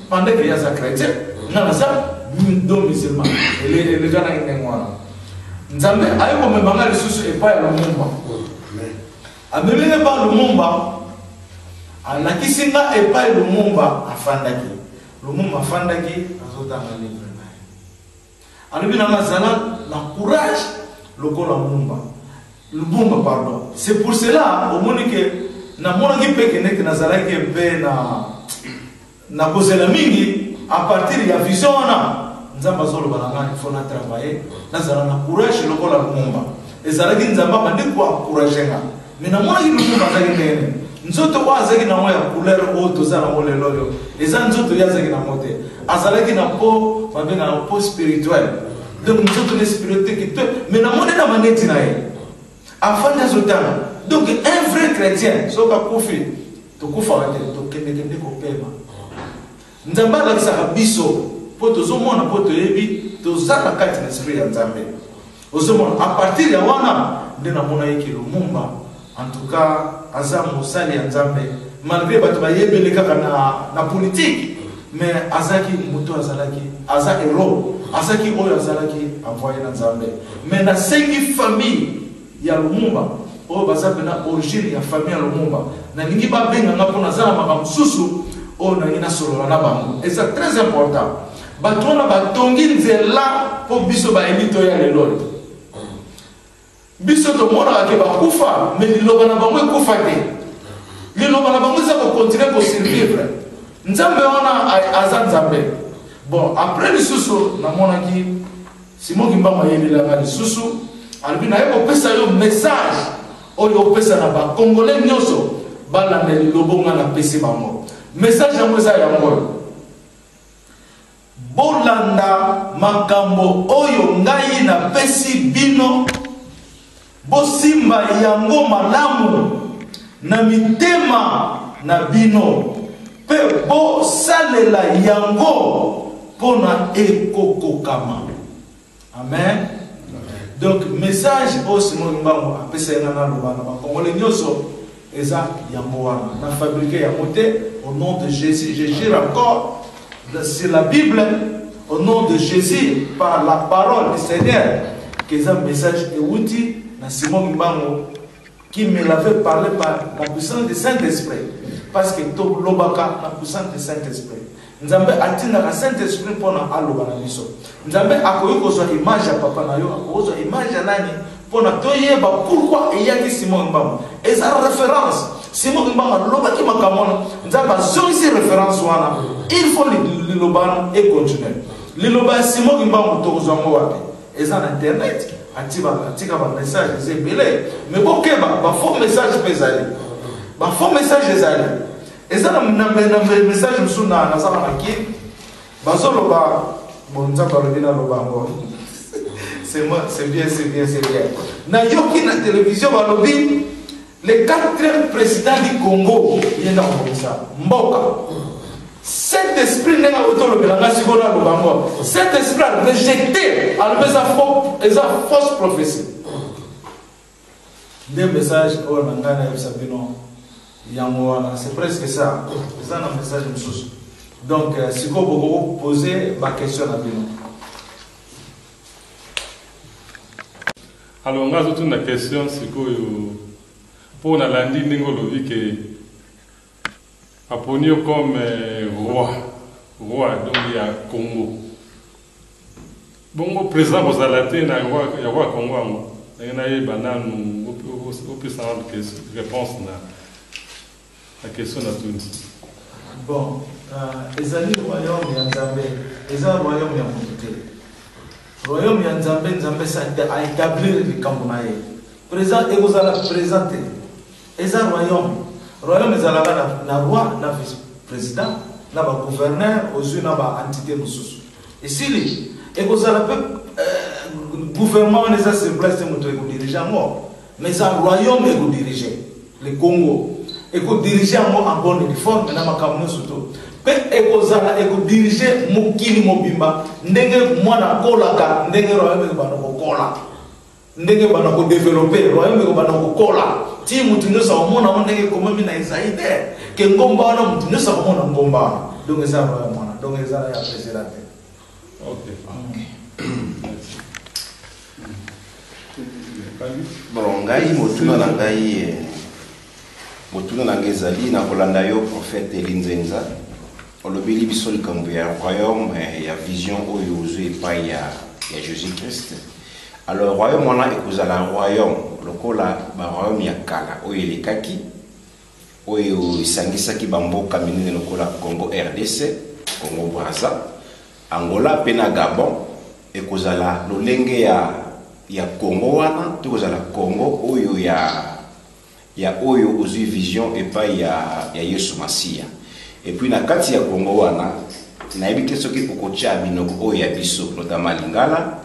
pendant qu'il y a sa chrétien, n'a pas deux musulmans. Et les gens qui sont là. Nous avons les ressources et pas le monde. A même pas le monde, a la kisinga et pas le monde à Fandaki. Le monde à Fandaki, à Zotamani. Na courage le Lumumba pardon. C'est pour cela au monde que na mona qui peut que nazala qui peut na cause la mingi à partir de la vision na nzamba zolo balanga il faut na travailler nazala na courage le Lumumba et zala qui nzamba bandi kwa courage nga mais na mona qui Lumumba zaki nene nzoto wa zaki na moya couleur auto za na mole loyo eza nzoto ya zaki na mote azalaki na po mabenga na po spirituel. Donc nous sommes spirituels qui te mais na mona na maneti na ye afin de zotana. Donc un vrai chrétien soka kufi to kufa wate to kende ko pema nzamba la kisa biso po to zomona po to yebi to zaka kati na esprit ya nzambe ozomona à partir ya wana ndena mona yiki Lumumba en tout cas aza mosali ya nzambe malgré bato ba yebele kaka na politique mais azaki muto azalaki aza héros azaki oyo azalaki envoyé na nzambe mais na sengi famille ya Lumumba oyo baza pena origine ya famille ya Lumumba na ningi babenga nga mpona azala makambo susu oyo nangi nasolola na bango et c'est très important bato wana batongi nzela mpo biso baelite oyo ya lelo biso tomonaka ke bakufa mais liloba na bango ekufa te liloba na bango eza kokontinue kosurvivre nzambe wana aza nzambe bon après lisusu namonaki Simon Kimbangu ayebelanga lisusu alobi naye kopesa yo message oyo opesa na bakongolais nyonso balanda liloba nga napesi bango message yango eza yango bolanda makambo oyo ngai napesi bino bosimba yango malamu na mitema na bino pe bosalela yango pona ekokokama. Amen. Donc message au Simon Kimbangu apesa na lobana ba Congolais nyonso eza yango wana na fabriquer ya moté au nom de Jésus. Je jure encore sur la Bible au nom de Jésus par la parole du Seigneur que ça message est outil na Simon Kimbangu qui me l'avait parlé par la puissance du Saint-Esprit parce que tout lobaka la puissance du Saint-Esprit. Nzambe atinda ka Saint-Esprit pona aloba na biso. Nzambe akoyi kozwa image ya papa na yo, akozwa image ya nani pona toyeba pourquoi eyaki Simon Kimbangu. Eza référence. Simon Kimbangu aloba ki makamona, nzambe azongisi référence wana. Il faut liloba et continuer. Liloba Simon Kimbangu tokozwa ngo wapi? Eza na internet. Atika ba message ezebele. Mais bokeba ba faux message pezali. Ba faux message ezali. Et ça, le message me sonne dans la qui c'est bien. Na yoki na télévision balobi les 4 présidents du Congo il y a ça mboka cet esprit n'est pas autour de la nation de cet esprit a rejeté à fausse prophétie des messages au Nangana et Sabino. C'est presque ça. C'est un message de source. Donc, si vous posez ma question à vous. Alors, on a toute une question. C'est que pour la lundi, nous avons vu que Aponi comme roi donc il y a Congo. Bon président vous allez na roi Congo il y a eu banane au plus simple réponse la question à tout. Bon, ezali royaume ya Nzambe, ezali royaume ya Moto. Royaume ya Nzambe, Nzambe a établi likambo na ye. Président ekozala présenté. Ezali royaume ezalaka na roi, na vice-président, na ba gouverneur, ozwi na ba entité mosusu. Esili ekozala pe gouvernement neza sur place moto ekodiriger ngo, mais ça royaume ekodiriger le Congo. Eko diriger en bonne forme na makamno soto pe ekozala eko diriger mokili mobimba ndenge mwana kolaka ndenge royaume bana kokola ndenge bana ko développer royaume bana kokola ti mutu nyosa omona ndenge komami na Isaïe ke ngomba wana mutu nyosa omona ngomba donc ça royaume mwana donc ezala ya président. OK. Bon ngai motuna na ngai motuna na ngezali na kolanda yo prophète Elinzenza olobeli biso likambo ya royaume ya vision oyo ozwi epai ya Jésus Christ. Alors royaume wana ekozala royaume lokola ba royaume ya kala oyo elekaki oyo isangisaki bamboka minene lokola Congo RDC, Congo Brazza, Angola pe na Gabon. Ekozala lolenge ya Congo wana tokozala Congo oyo ya oyo ozwi vision epai ya Yesu Masia. Et puis na kati ya Congo wana na ebite soki okocha minoko oyo ya biso notamment Lingala,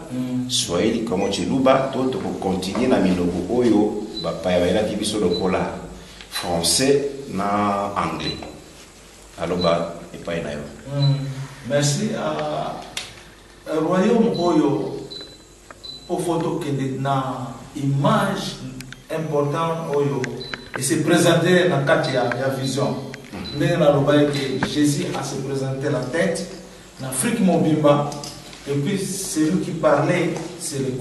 Swahili comme Chiluba, to continuer na minoko oyo bapaya bayelaki biso lokola français na anglais. Aloba epai na yo. Merci à royaume oyo pour photo que na image important oyo et se présenter dans kati ya vision. Ndenge na loba que Jésus a se présenté la tête en Afrique mobimba et puis celui qui parlait c'est le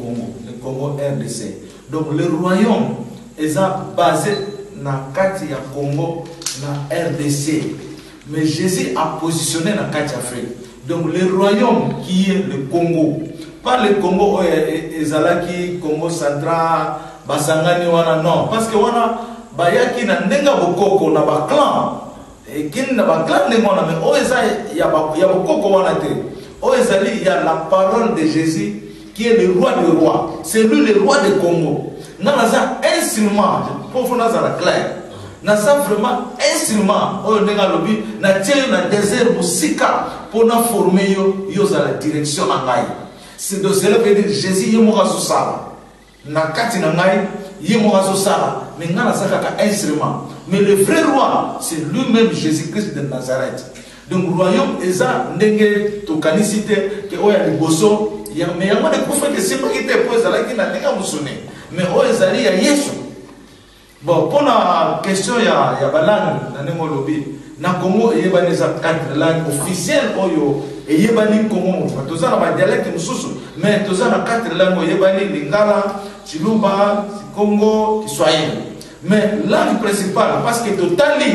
Congo RDC. Donc le royaume est basé na kati ya Congo na RDC. Mais Jésus a positionné na kati Afrique. Donc le royaume qui est le Congo, pas le Congo ezalaki Congo central basangani wana non parce que wana bayaki na ndenga bokoko na ba clan et kin na ba clan ndenge wana mais o eza ya bokoko wana te o ezali il y a la parole de Jésus qui est le roi des rois, c'est lui le roi du Congo. Na za instrument pour faire ça clair na ça vraiment instrument o ndenga lobi na tie na désert musika pour na former yo za la direction na ngai. C'est de cela que Jésus yemo kasosala na kati na ngai yemo kasosala mais ngana saka instrument mais le vrai roi c'est lui-même Jésus-Christ de Nazareth. Donc royaume eza ndenge to kanisite ke oya liboso ya mais yango de prophète c'est pas qui te pose la ki na ndenge musone mais o ezali ya Yesu. Bon pour la question ya balangue na ndenge lobi na Congo eyebaneza 4 langues officielles oyo eyebani Congo toza na ba dialecte mususu mais toza na 4 langues eyebani Lingala, Chiluba, Congo, Kiswahili. Mais langue principale parce que totali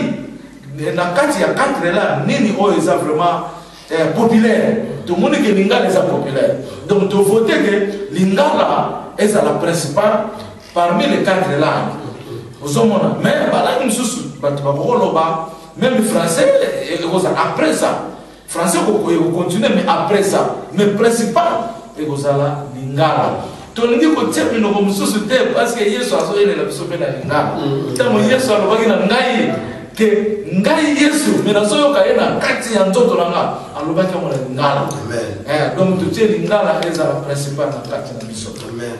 na kati ya 4 langues nini oyo eza vraiment populaire. Tout le monde que Lingala est populaire. Donc tu voter que Lingala est la principale parmi les 4 langues. Mais la langue mususu même le français après ça français continue mais après ça mais principal ekozala Lingala tolingi kotepi no mususu te parce que Yesu azoyelela biso pe na Lingala tamo Yesu alobaki na ngai ke ngai Yesu mais nazoyoka ye na kati ya nzoto nanga alobaki mo na Lingala. Amen. Donc tout est Lingala ezala principal na kati na biso. Amen.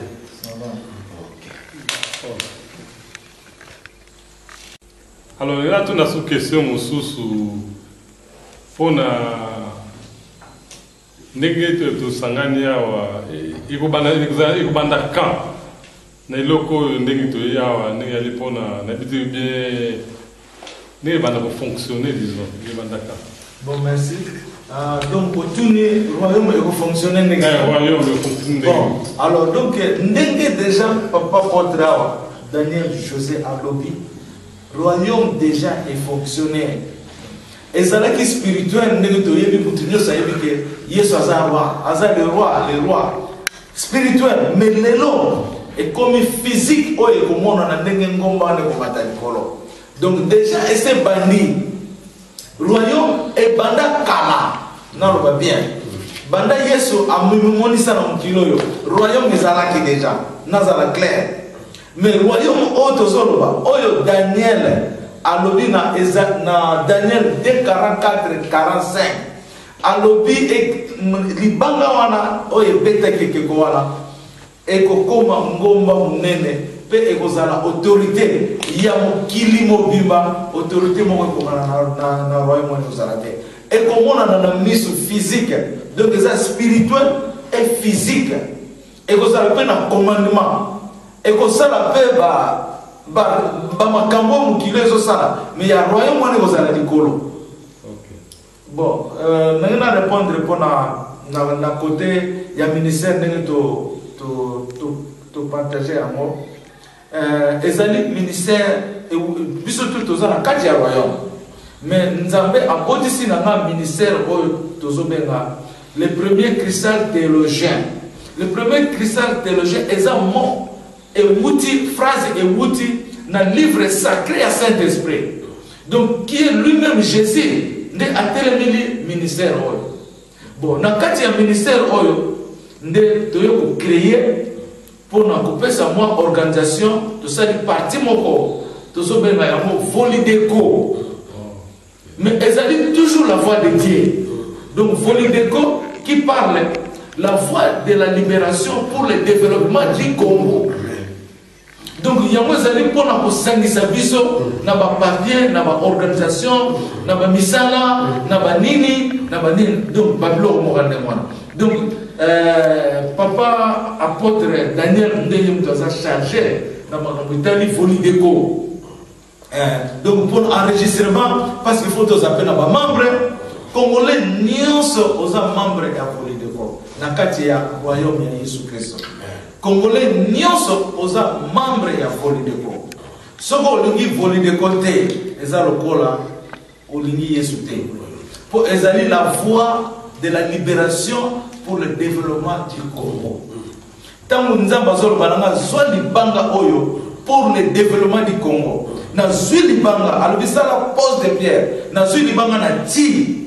Alors, il y a une autre question pour na ndenge to sangania wa ikubanda camp na iloko ndenge to yawa ndenge ali pona na bitu bien ndenge banda ko fonctionner disons ibanda camp. Bon merci. Donc pour tout le royaume est fonctionner ndenge. Royaume fonctionner. Bon alors donc ndenge déjà papa Potrawa Daniel José Alobi royaume déjà est fonctionnaire ezalaki spirituel ndenge toyebi mutu nyonso ayebi ke Yesu aza roi, aza le roi spirituel, mais lelo ekomi physique oyo ekomona na ndenge ngomba wana ekomata likolo. Donc déjà ese bandi royaume ebanda kala naloba bien banda Yesu amumonisa na mokili oyo royaume ezalaki déjà nazala clair, mais royaume oyo tozoloba oyo Daniel alobi na Daniel 2:44-45 alobi libanga wana oyo ebetaki ekeko wana ekokoma ngomba munene pe ekozala autorité ya mokili mobimba, autorité moko ekomana na royaume wana kozala te ekomonana na miso physique, donc eza spirituel et physique, ekozala pe na commandement, ekozala pe bamakambo mokili ezosala, mais ya royaume wana ekozala likolo. Bon, na répondre na côté ya ministère ndenge to partager amo ezali ministère biso tout toza na kati ya royaume, mais nzambe abotisi na nga ministère oyo tozobenga le premier cristal théologien. Le premier cristal théologien eza mo ewuti phrase ewuti na livre sacré à Saint-Esprit, donc qui est lui-même Jésus nde atelemeli ministère oyo. Bon, na kati ya ministère oyo nde toyo ko créer pour na kopesa moi organisation to sali parti moko to so benga yango Volideco, mais ezali toujours la voix de Dieu. Donc Volideco qui parle la voix de la libération pour le développement du Congo. Donc yango ezali pour na kosangisa biso na ba papier na ba organisation na ba misala na ba nini donc bablo mo rande mwana. Donc papa apôtre Daniel ndenge mutaza chargé na makambo itali Volideco. Donc pour enregistrement parce qu'il faut tous appeler na ba membre congolais nyonso oza membre ya Volideco na kati ya royaume ya Yesu Kristo. Congolais nyonso oza membre ya Volideco. Soko olingi Volideco te eza lokola olingi Yesu te. Pour ezali la voix de la libération pour le développement du Congo. Tango nzamba zolo bananga zwa libanga oyo pour le développement du Congo. Na zwi libanga alobisa la pose de pierre. Na zwi libanga na ti.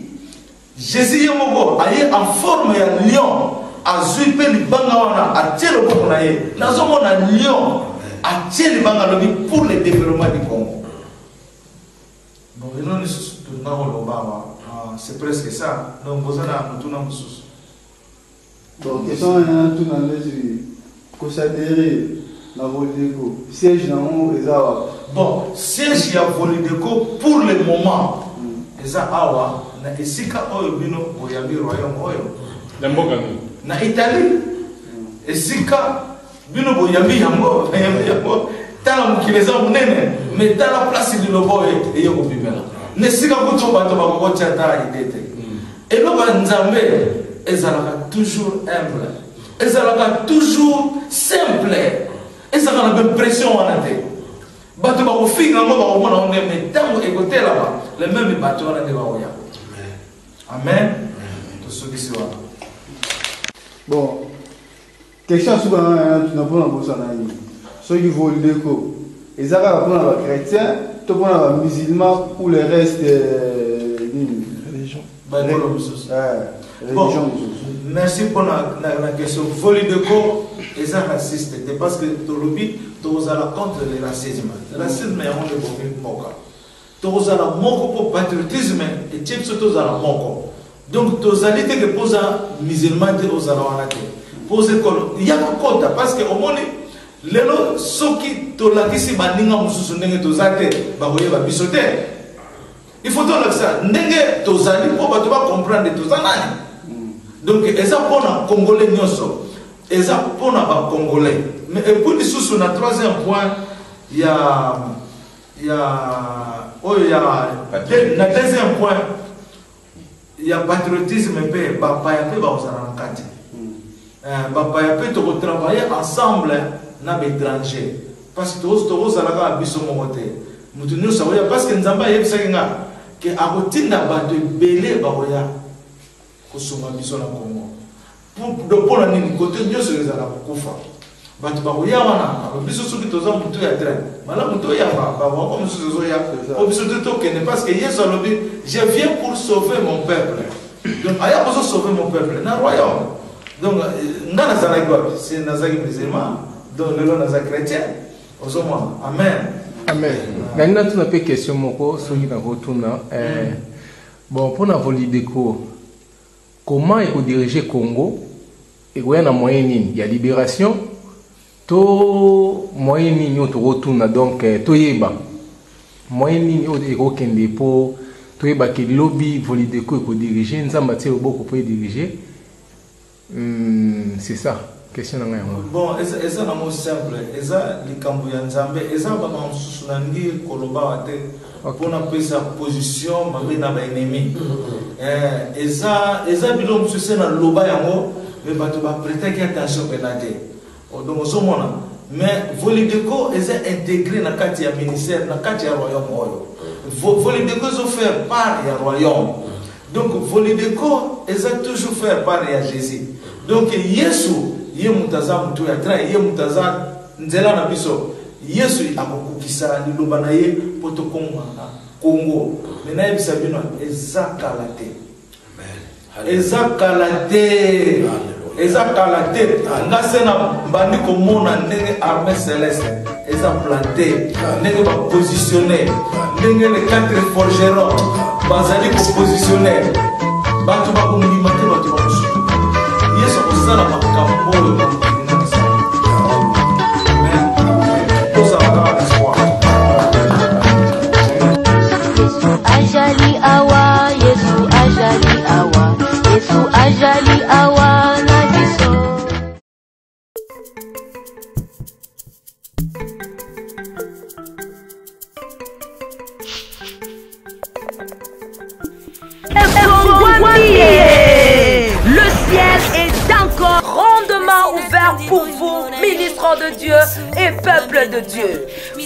Jésus yemoko aye en forme ya lion. Azui pe libanga wana atie loboko na ye. Nazomona lion atie libanga lobi pour le développement du Congo. Bon, c'est presque ça. Donc vous avez un tour dans le sous. Donc question est tout dans les considéré la Volideco. Siège dans les awa. Bon, siège ya Volideco pour le moment. Les awa na esika oyo bino boyambi royaume oyo. Lemboka na Italie. Esika bino boyambi yango tala mukileza munene mais tala place de lobo et yoko bimela. Nesika kuto bato bakokotya ta idete. Et lo banzambe ezalaka toujours humble. Ezalaka toujours simple. Ezalaka na même pression wana te. Bato bakofinga ngo bakomona onde mais tango ekotela ba le même bato wana te baoya. Amen. To sokisi wana. Bon. Question sur tu n'as pas l'impression d'aller. Ceux qui volent des coups. Ils arrivent pour les chrétiens, tout pour les musulmans ou le reste religion. Bon, merci pour la question. Volideco, ils sont racistes parce que tu lobby, tu as contre le racisme. Le racisme est un peu moka. Tu as la moko pour patriotisme et tu as la moko. Donc tu as dit que pour les musulmans, tu as la il y a un compte parce que au moins lelo soki to lakisi baninga mususu ndenge tozate bakoye ba bisote il faut donc ça ndenge tozali po bato ba comprendre tozanani donc eza pona congolais nyonso eza pona ba congolais mais et puis susu na troisième point ya na deuxième point ya patriotisme pe ba pa ya pe ba osana kati Bapaya peut travailler ensemble avec les étrangers. Parce que tous les gens qui sont en train de se faire. Parce que nous avons que akotinda bato belé bakoya kosoma biso na Congo pour la nini côté nyonso ezala kokufa bato bakoya wana biso soki toza mutu ya train mala mutu ya ba comme sozo ya pour biso to kende parce que Yesu alobi je viens pour sauver mon peuple donc aya pour sauver mon peuple na royaume donc ngana zala quoi c'est nazaki musulman donc le nazaki chrétien ozomona amen. Amen. Maintenant, tu n'as pas de question, Moko, celui qui a retourné. Bon, pour la Volideco, comment il faut diriger Congo? Et il y a un moyen, il y a libération. Tout moyen, il y a retourné. Donc, tout y est bas. Moyen, il y a aucun dépôt. Tout y est bas que le lobby Volideco il faut diriger. Nous avons bâti le beaucoup pour diriger. C'est ça. Question na ngai bon eza na mo simple eza likambo ya nzambe eza ba masusu na ngi koloba wate pona pesa position mabe na ba ennemi eza bilo msusu na loba yango me bato ba prêter attention penate donc ozomona mais Volideco eza intégré na kati ya ministère na kati ya royaume oyo Volideco zo faire part ya royaume donc Volideco eza toujours faire part ya Jésus donc Yesu ye mutaza mutu ya train ye mutaza nzela na biso Yesu akokukisa liloba na ye poto Congo mena yebisa bino ezakalate ezakalate ngasena bandi komona ndenge armée céleste eza planté ndenge ba positionner ndenge les 4 forgerons bazali ko positionner bato ba komimate bato ba musu Yesu akosala makambo oyo ajali awa Yesu ajali awa Yesu ajali awa na biso le ciel est encore grandement ouvert pour vous, ministres de Dieu et peuple de Dieu.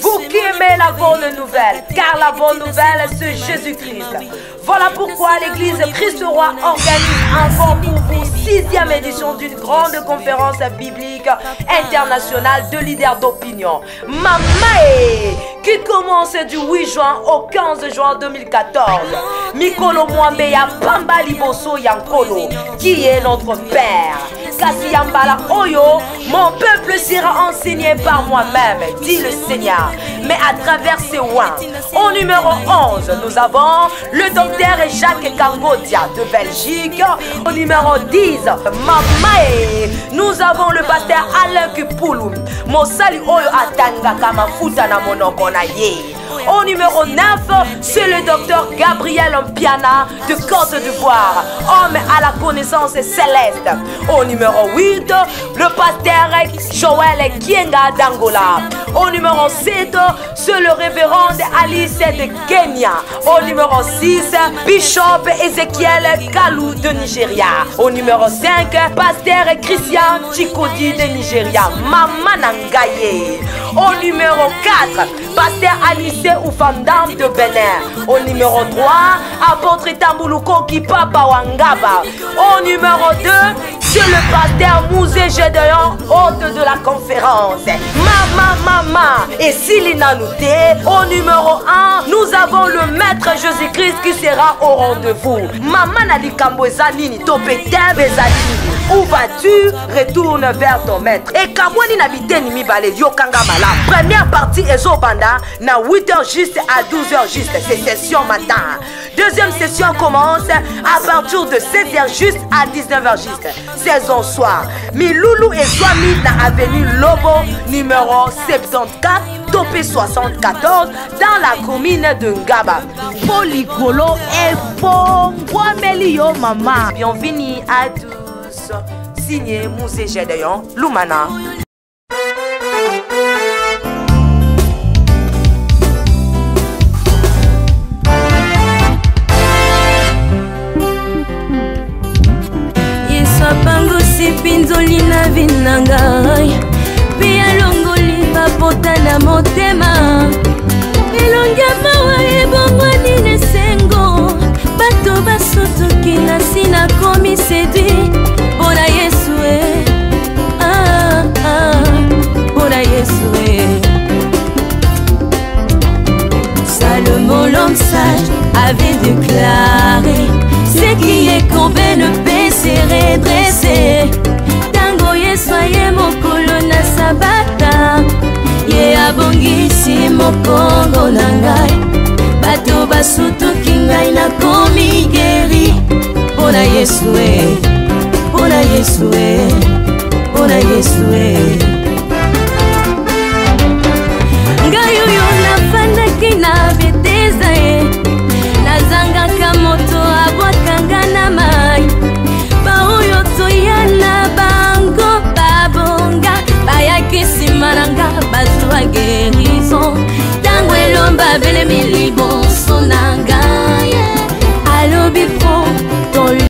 Vous qui aimez la bonne nouvelle, car la bonne nouvelle c'est Jésus-Christ. Voilà pourquoi l'église Christ-Roi organise encore pour vous 6e édition d'une grande conférence biblique internationale de leaders d'opinion. Mamae, qui commence du 8 juin au 15 juin 2014. Mikolo Mwambeya Pamba Liboso Yankolo, qui est notre Père. Kasiyambala Oyo, mon peuple sera enseigné par moi-même, dit le Seigneur. Mais à travers ces oins, au numéro 11, nous avons le docteur Jacques Kangodia de Belgique. Au numéro 10, Mamae, nous avons le pasteur Alain Kupoulou. Mosali Oyo Atanga Kamafuta na monoko na ye. Au numéro 9, c'est le docteur Gabriel Mpiana de Côte d'Ivoire, homme à la connaissance céleste. Au numéro 8, le pasteur Joël Kienga d'Angola. Au numéro 7, c'est le révérend Alice de Kenya. Au numéro 6, Bishop Ezekiel Kalou de Nigeria. Au numéro 5, pasteur Christian Chikodi de Nigeria. Mama Nangaye. Au numéro 4, pasteur Alice Oufandam de Bénin. Au numéro 3, apôtre Tambuluko Kipapa Wangaba. Au numéro 2, c'est le pasteur Mouzé Gédéon, hôte de la conférence. Mama. Et Silina Nouté. Au numéro 1, nous avons le maître Jésus-Christ qui sera au rendez-vous. Mama Nalikambo Zanini Topete Bezatini. Où vas-tu? Retourne vers ton maître. Et Kamwani Nabiteni Mibale Yokanga Mala. Première partie Ezobanda, na 8h juste à 12h juste. C'est session matin. Deuxième session commence à partir de 16h juste à 19h juste. Saison soir. Miloulou et Swami na avenue Lobo numéro 74. Topé 74 dans la commune de Ngaba. Poligolo et Pongwamelio Mama. Bienvenue à tous. Signé Mouzé Gédéon Lumana. Yesapangosi pinzoli na vinangai Pia longoli bapota na motema Elongia mawa ebongwani nesengo sutuki ngai nakomi geri mpona Yesu mpona Yesu mpona Yesu